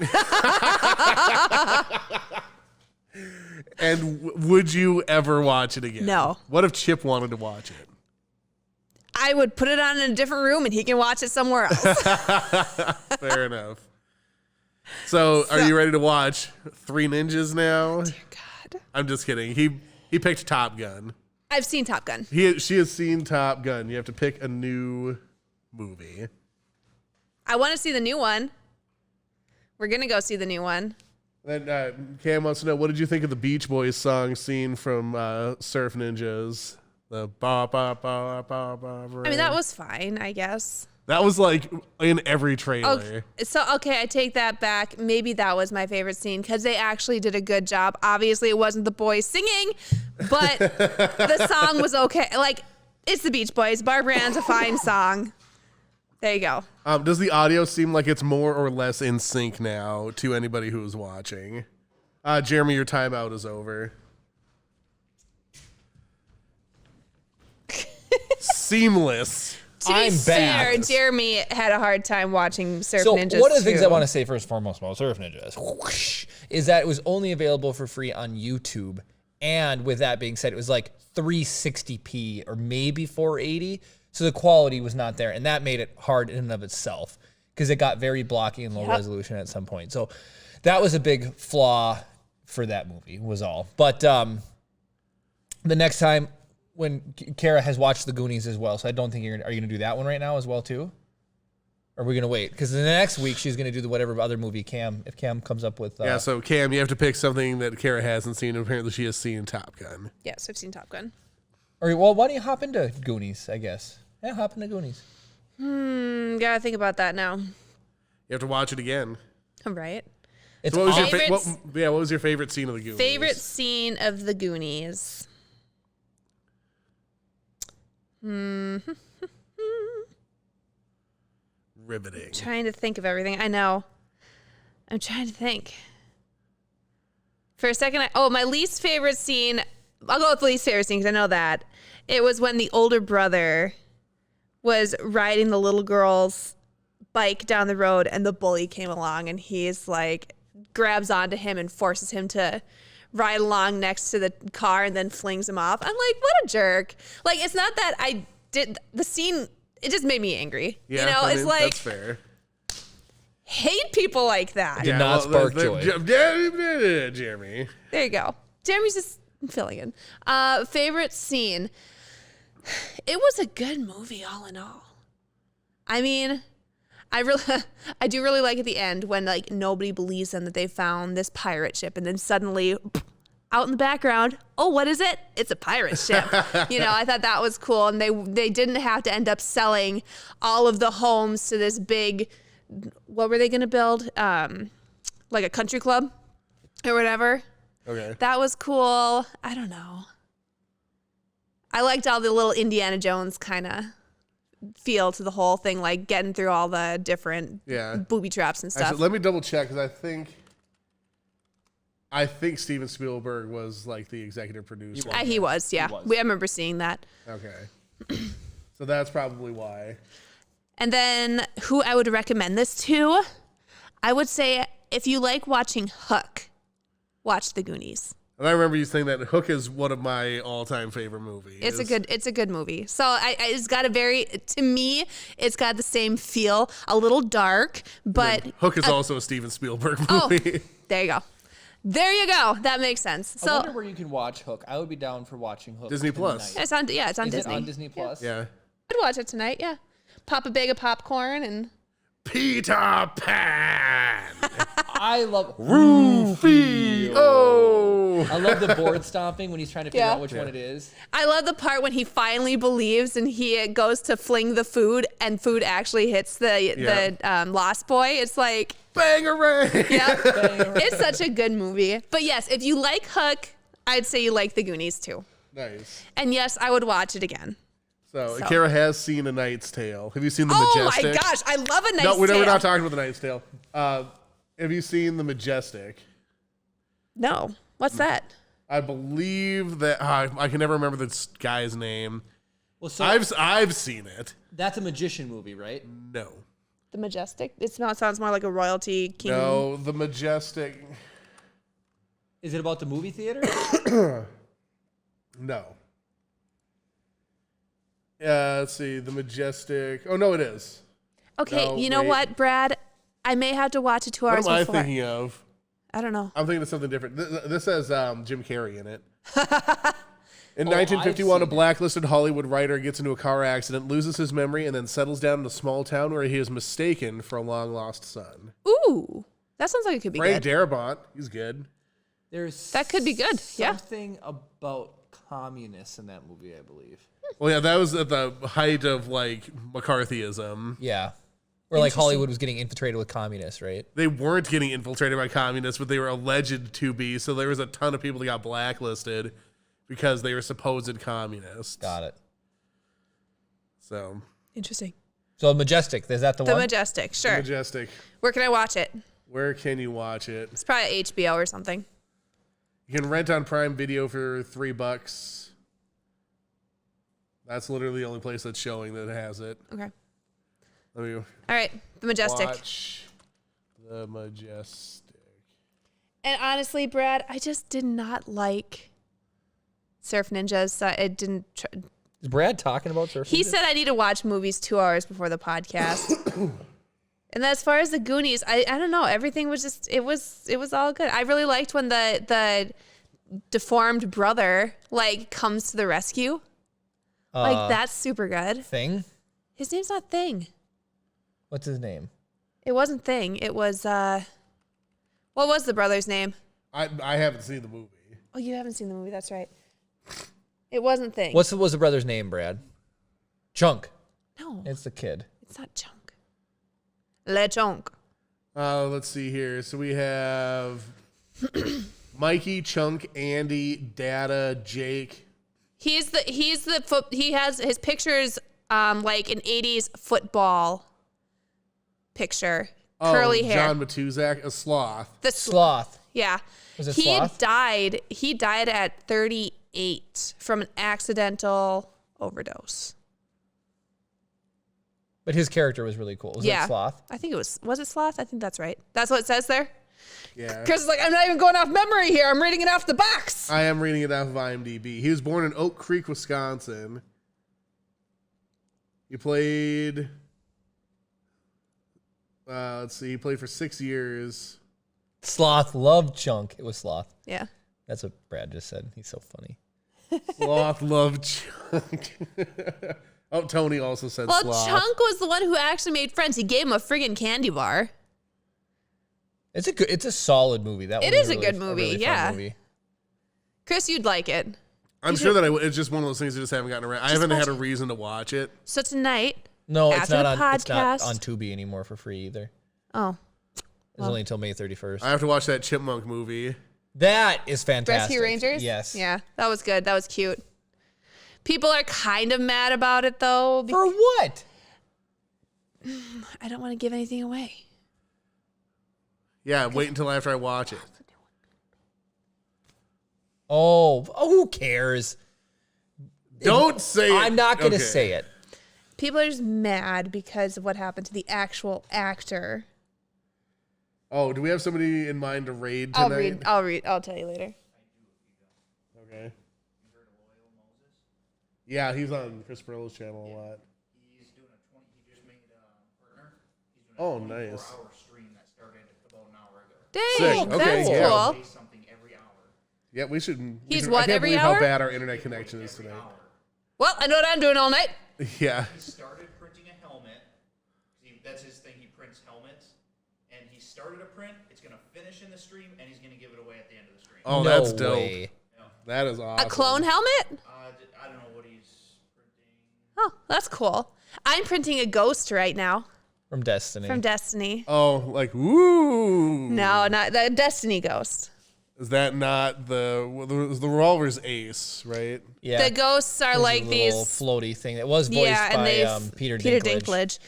And would you ever watch it again? No. What if Chip wanted to watch it? I would put it on in a different room and he can watch it somewhere else. Fair enough. So, are you ready to watch Three Ninjas now? Dear God. I'm just kidding. He picked Top Gun. I've seen Top Gun. She has seen Top Gun. You have to pick a new movie. I want to see the new one. We're going to go see the new one. Then Cam wants to know, what did you think of the Beach Boys song scene from Surf Ninjas? The ba ba ba ba ba. I mean, that was fine, I guess. That was like in every trailer. Okay, I take that back. Maybe that was my favorite scene because they actually did a good job. Obviously, it wasn't the boys singing, but the song was okay. Like, it's the Beach Boys. Barbara Ann's a fine song. There you go. Does the audio seem like it's more or less in sync now to anybody who is watching? Jeremy, your timeout is over. Seamless. To be fair, Jeremy had a hard time watching Surf Ninjas. So one of the things I want to say first and foremost about Surf Ninjas is that it was only available for free on YouTube. And with that being said, it was like 360p or maybe 480. So the quality was not there. And that made it hard in and of itself because it got very blocky and low resolution at some point. So that was a big flaw for that movie was all. But the next time when Kara has watched The Goonies as well, so I don't think are you going to do that one right now as well too? Or are we going to wait? Because the next week she's going to do whatever other movie if Cam comes up with. Yeah, so Cam, you have to pick something that Kara hasn't seen. Apparently she has seen Top Gun. Yes, I've seen Top Gun. All right, well, why don't you hop into Goonies, I guess? Yeah, hop into Goonies. Gotta think about that now. You have to watch it again. I'm right. It's So what was your favorite scene of the Goonies? Favorite scene of the Goonies. Riveting. Trying to think of everything. I know. I'm trying to think. For a second, my least favorite scene I'll go with the least favorite scene because I know that. It was when the older brother was riding the little girl's bike down the road and the bully came along and he's like, grabs onto him and forces him to ride along next to the car and then flings him off. I'm like, what a jerk. Like, it's not that I did the scene, it just made me angry. Yeah, you know, I it's mean, like, that's fair. hate people like that. Did not spark joy. Jeremy. There you go. Jeremy's just filling in. Favorite scene. It was a good movie all in all. I mean, I do really like at the end when like nobody believes them that they found this pirate ship and then suddenly out in the background, oh, what is it? It's a pirate ship. You know, I thought that was cool. And they didn't have to end up selling all of the homes to this big, what were they going to build? Like a country club or whatever. Okay. That was cool. I don't know. I liked all the little Indiana Jones kind of feel to the whole thing, like getting through all the different booby traps and stuff. Actually, let me double check because I think Steven Spielberg was like the executive producer. He was, yeah. I remember seeing that. Okay. So that's probably why. And then who I would recommend this to, I would say if you like watching Hook, watch The Goonies. And I remember you saying that Hook is one of my all-time favorite movies. It's a good movie. So it's got to me, it's got the same feel, a little dark, but Hook is also a Steven Spielberg movie. Oh, there you go. There you go. That makes sense. So I wonder where you can watch Hook. I would be down for watching Hook. Disney Plus. It's on Is Disney. it on Disney Plus? Yeah. I'd watch it tonight. Yeah, pop a bag of popcorn and. Peter Pan. I love Rufio. I love the board stomping when he's trying to figure out which one it is. I love the part when he finally believes and he goes to fling the food and food actually hits the Lost Boy. It's like Bangarang. yeah, it's such a good movie. But yes, if you like Hook, I'd say you like The Goonies too. Nice. And yes, I would watch it again. So Kara has seen A Knight's Tale. Have you seen The Majestic? Oh my gosh, I love A Knight's Tale. No, we're not talking about The Knight's Tale. Have you seen The Majestic? No. What's that? I believe that I can never remember this guy's name. Well, so I've seen it. that's a magician movie, right? No. The Majestic? It sounds more like a royalty king. No, The Majestic. Is it about the movie theater? No. Let's see. The Majestic. Oh, no, it is. Okay, No, you know wait. what, Brad? I may have to watch it 2 hours What am I before. thinking of? I don't know. I'm thinking of something different. This has Jim Carrey in it. In Oh, 1951, I've a seen it. blacklisted Hollywood writer gets into a car accident, loses his memory, and then settles down in a small town where he is mistaken for a long-lost son. Ooh, that sounds like it could be Frank good. Darabont, he's good. There's That could be good, yeah. Something about communists in that movie, I believe. Well, yeah, that was at the height of, like, McCarthyism. Yeah. Where like Hollywood was getting infiltrated with communists, right? They weren't getting infiltrated by communists, but they were alleged to be, so there was a ton of people that got blacklisted because they were supposed communists. Got it. So, Interesting. So Majestic, is that the The one? Majestic, sure. Majestic. Where can I watch it? Where can you watch it? It's probably HBO or something. You can rent on Prime Video for $3. That's literally the only place that's showing that has it. Okay. Let me All right, The Majestic. watch The Majestic. And honestly, Brad, I just did not like Surf Ninjas. So it didn't. Is Brad talking about surfing? He said I need to watch movies 2 hours before the podcast. And as far as the Goonies, I don't know. Everything was just it was all good. I really liked when the deformed brother like comes to the rescue. Like that's super good. Thing? His name's not Thing. What's his name? It wasn't Thing. It was what was the brother's name? I haven't seen the movie. Oh, you haven't seen the movie. That's right. It wasn't Thing. Was the brother's name, Brad? Chunk. No, It's the kid. it's not Chunk. Le Chunk. Let's see here. So we have Mikey, Chunk, Andy, Data, Jake. He has his pictures like an 80s football picture. Curly hair. John Matuzak, a sloth. The Sloth. Yeah. Was it he Sloth? died at 38 8 from an accidental overdose. But his character was really cool. Was it Sloth? I think it was it Sloth? I think that's right. That's what it says there. Yeah. Chris is like, I'm not even going off memory here. I'm reading it off the box. I am reading it off of IMDb. He was born in Oak Creek, Wisconsin. He played, he played for 6 years. Sloth loved Chunk. It was Sloth. Yeah. That's what Brad just said. He's so funny. Sloth loved Chunk. Oh, Tony also said Well, Sloth. Chunk was the one who actually made friends. He gave him a friggin' candy bar. It's a solid movie. It is a good movie, really yeah. fun movie. Chris, you'd like it. I'm sure that it's just one of those things I just haven't gotten around. I haven't had a reason to watch it. So tonight, No, it's after not the on. It's not podcast- on Tubi anymore for free either. oh, It's only until May 31st. I have to watch that Chipmunk movie. That is fantastic. Rescue Rangers? Yes. Yeah, that was good. That was cute. People are kind of mad about it, though. For what? I don't want to give anything away. Yeah, wait until after I watch it. Oh, who cares? Don't say it. I'm not going to Okay. say it. People are just mad because of what happened to the actual actor. Oh, do we have somebody in mind to raid tonight? I'll tell you later. Okay. Yeah, he's on Chris Burlow's channel a lot. He's doing he just made partner. He's doing Oh, 24 nice. hour stream that started about an hour ago. Dang, Sick. Okay, that's yeah. cool. Say something every hour. Yeah, we should. He's I what, can't every believe hour? how bad our internet connection is tonight. Well, I know what I'm doing all night. Yeah. He started printing a helmet. That's his thing. He prints helmets. And he started a print. It's going to finish in the stream, and he's going to give it away at the end of the stream. Oh, No that's dope. way. That is awesome. A clone helmet? I don't know what he's printing. Oh, that's cool. I'm printing a ghost right now From Destiny. from Destiny. Oh, like woo. No, not the Destiny ghost. Is that not the revolver's ace, right? Yeah. The ghosts are There's like a these. little floaty thing that was voiced Yeah, and by they've Peter Dinklage.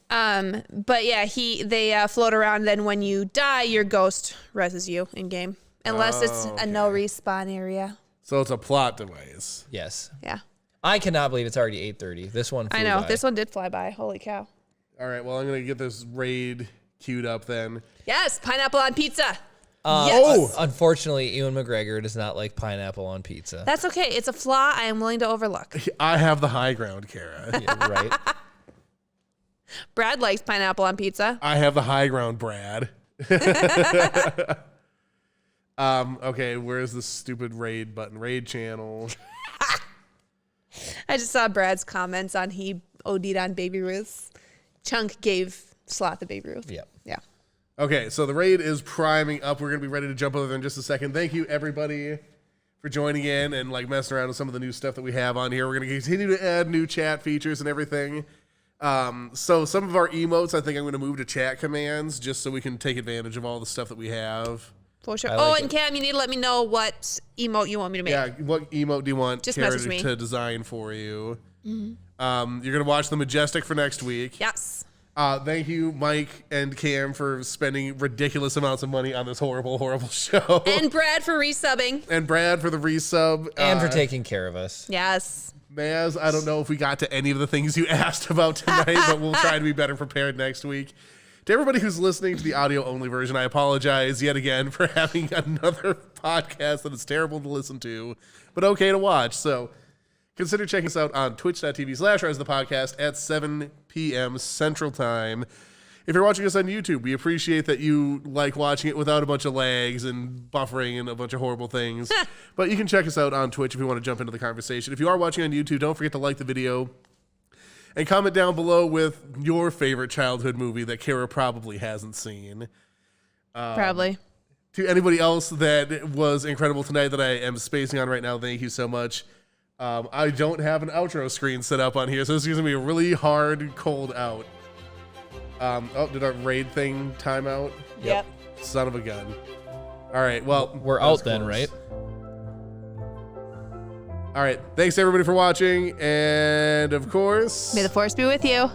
But yeah, they float around. Then when you die, your ghost reses you in game, unless it's a no respawn area. So it's a plot device. Yes. Yeah, I cannot believe it's already 8:30. This one flew I know by. this one did fly by. Holy cow! All right, well, I'm going to get this raid queued up then. Yes, pineapple on pizza. Oh! Unfortunately, Ewan McGregor does not like pineapple on pizza. That's okay. It's a flaw I am willing to overlook. I have the high ground, Kara. Yeah, right? Brad likes pineapple on pizza. I have the high ground, Brad. Okay, where's the stupid raid button? Raid channel. I just saw Brad's comments on he OD'd on Baby Ruth's. Chunk gave Sloth the Baby Ruth. Yep. Yeah. Okay, so the raid is priming up. We're going to be ready to jump over there in just a second. Thank you, everybody, for joining in and like messing around with some of the new stuff that we have on here. We're going to continue to add new chat features and everything. So some of our emotes, I think I'm going to move to chat commands just so we can take advantage of all the stuff that we have. For sure. I like and it. Cam, you need to let me know what emote you want me to make. Yeah, what emote do you want Just Kara message me. to design for you? You're going to watch The Majestic for next week. Yes. Thank you, Mike and Cam, for spending ridiculous amounts of money on this horrible, horrible show. And Brad for resubbing. And Brad for the resub. And for taking care of us. Yes. Maz, I don't know if we got to any of the things you asked about tonight, but we'll try to be better prepared next week. To everybody who's listening to the audio-only version, I apologize yet again for having another podcast that is terrible to listen to, but okay to watch. So consider checking us out on twitch.tv/RiseThePodcast at 7 p.m. Central Time. If you're watching us on YouTube, we appreciate that you like watching it without a bunch of lags and buffering and a bunch of horrible things. But you can check us out on Twitch if you want to jump into the conversation. If you are watching on YouTube, don't forget to like the video and comment down below with your favorite childhood movie that Kara probably hasn't seen. Probably. To anybody else that was incredible tonight that I am spacing on right now, thank you so much. I don't have an outro screen set up on here, so this is going to be a really hard, cold out. Did our raid thing time out? Yep. Son of a gun. All right, well, We're that was out then, close. right? All right, thanks everybody for watching, and of course, May the force be with you.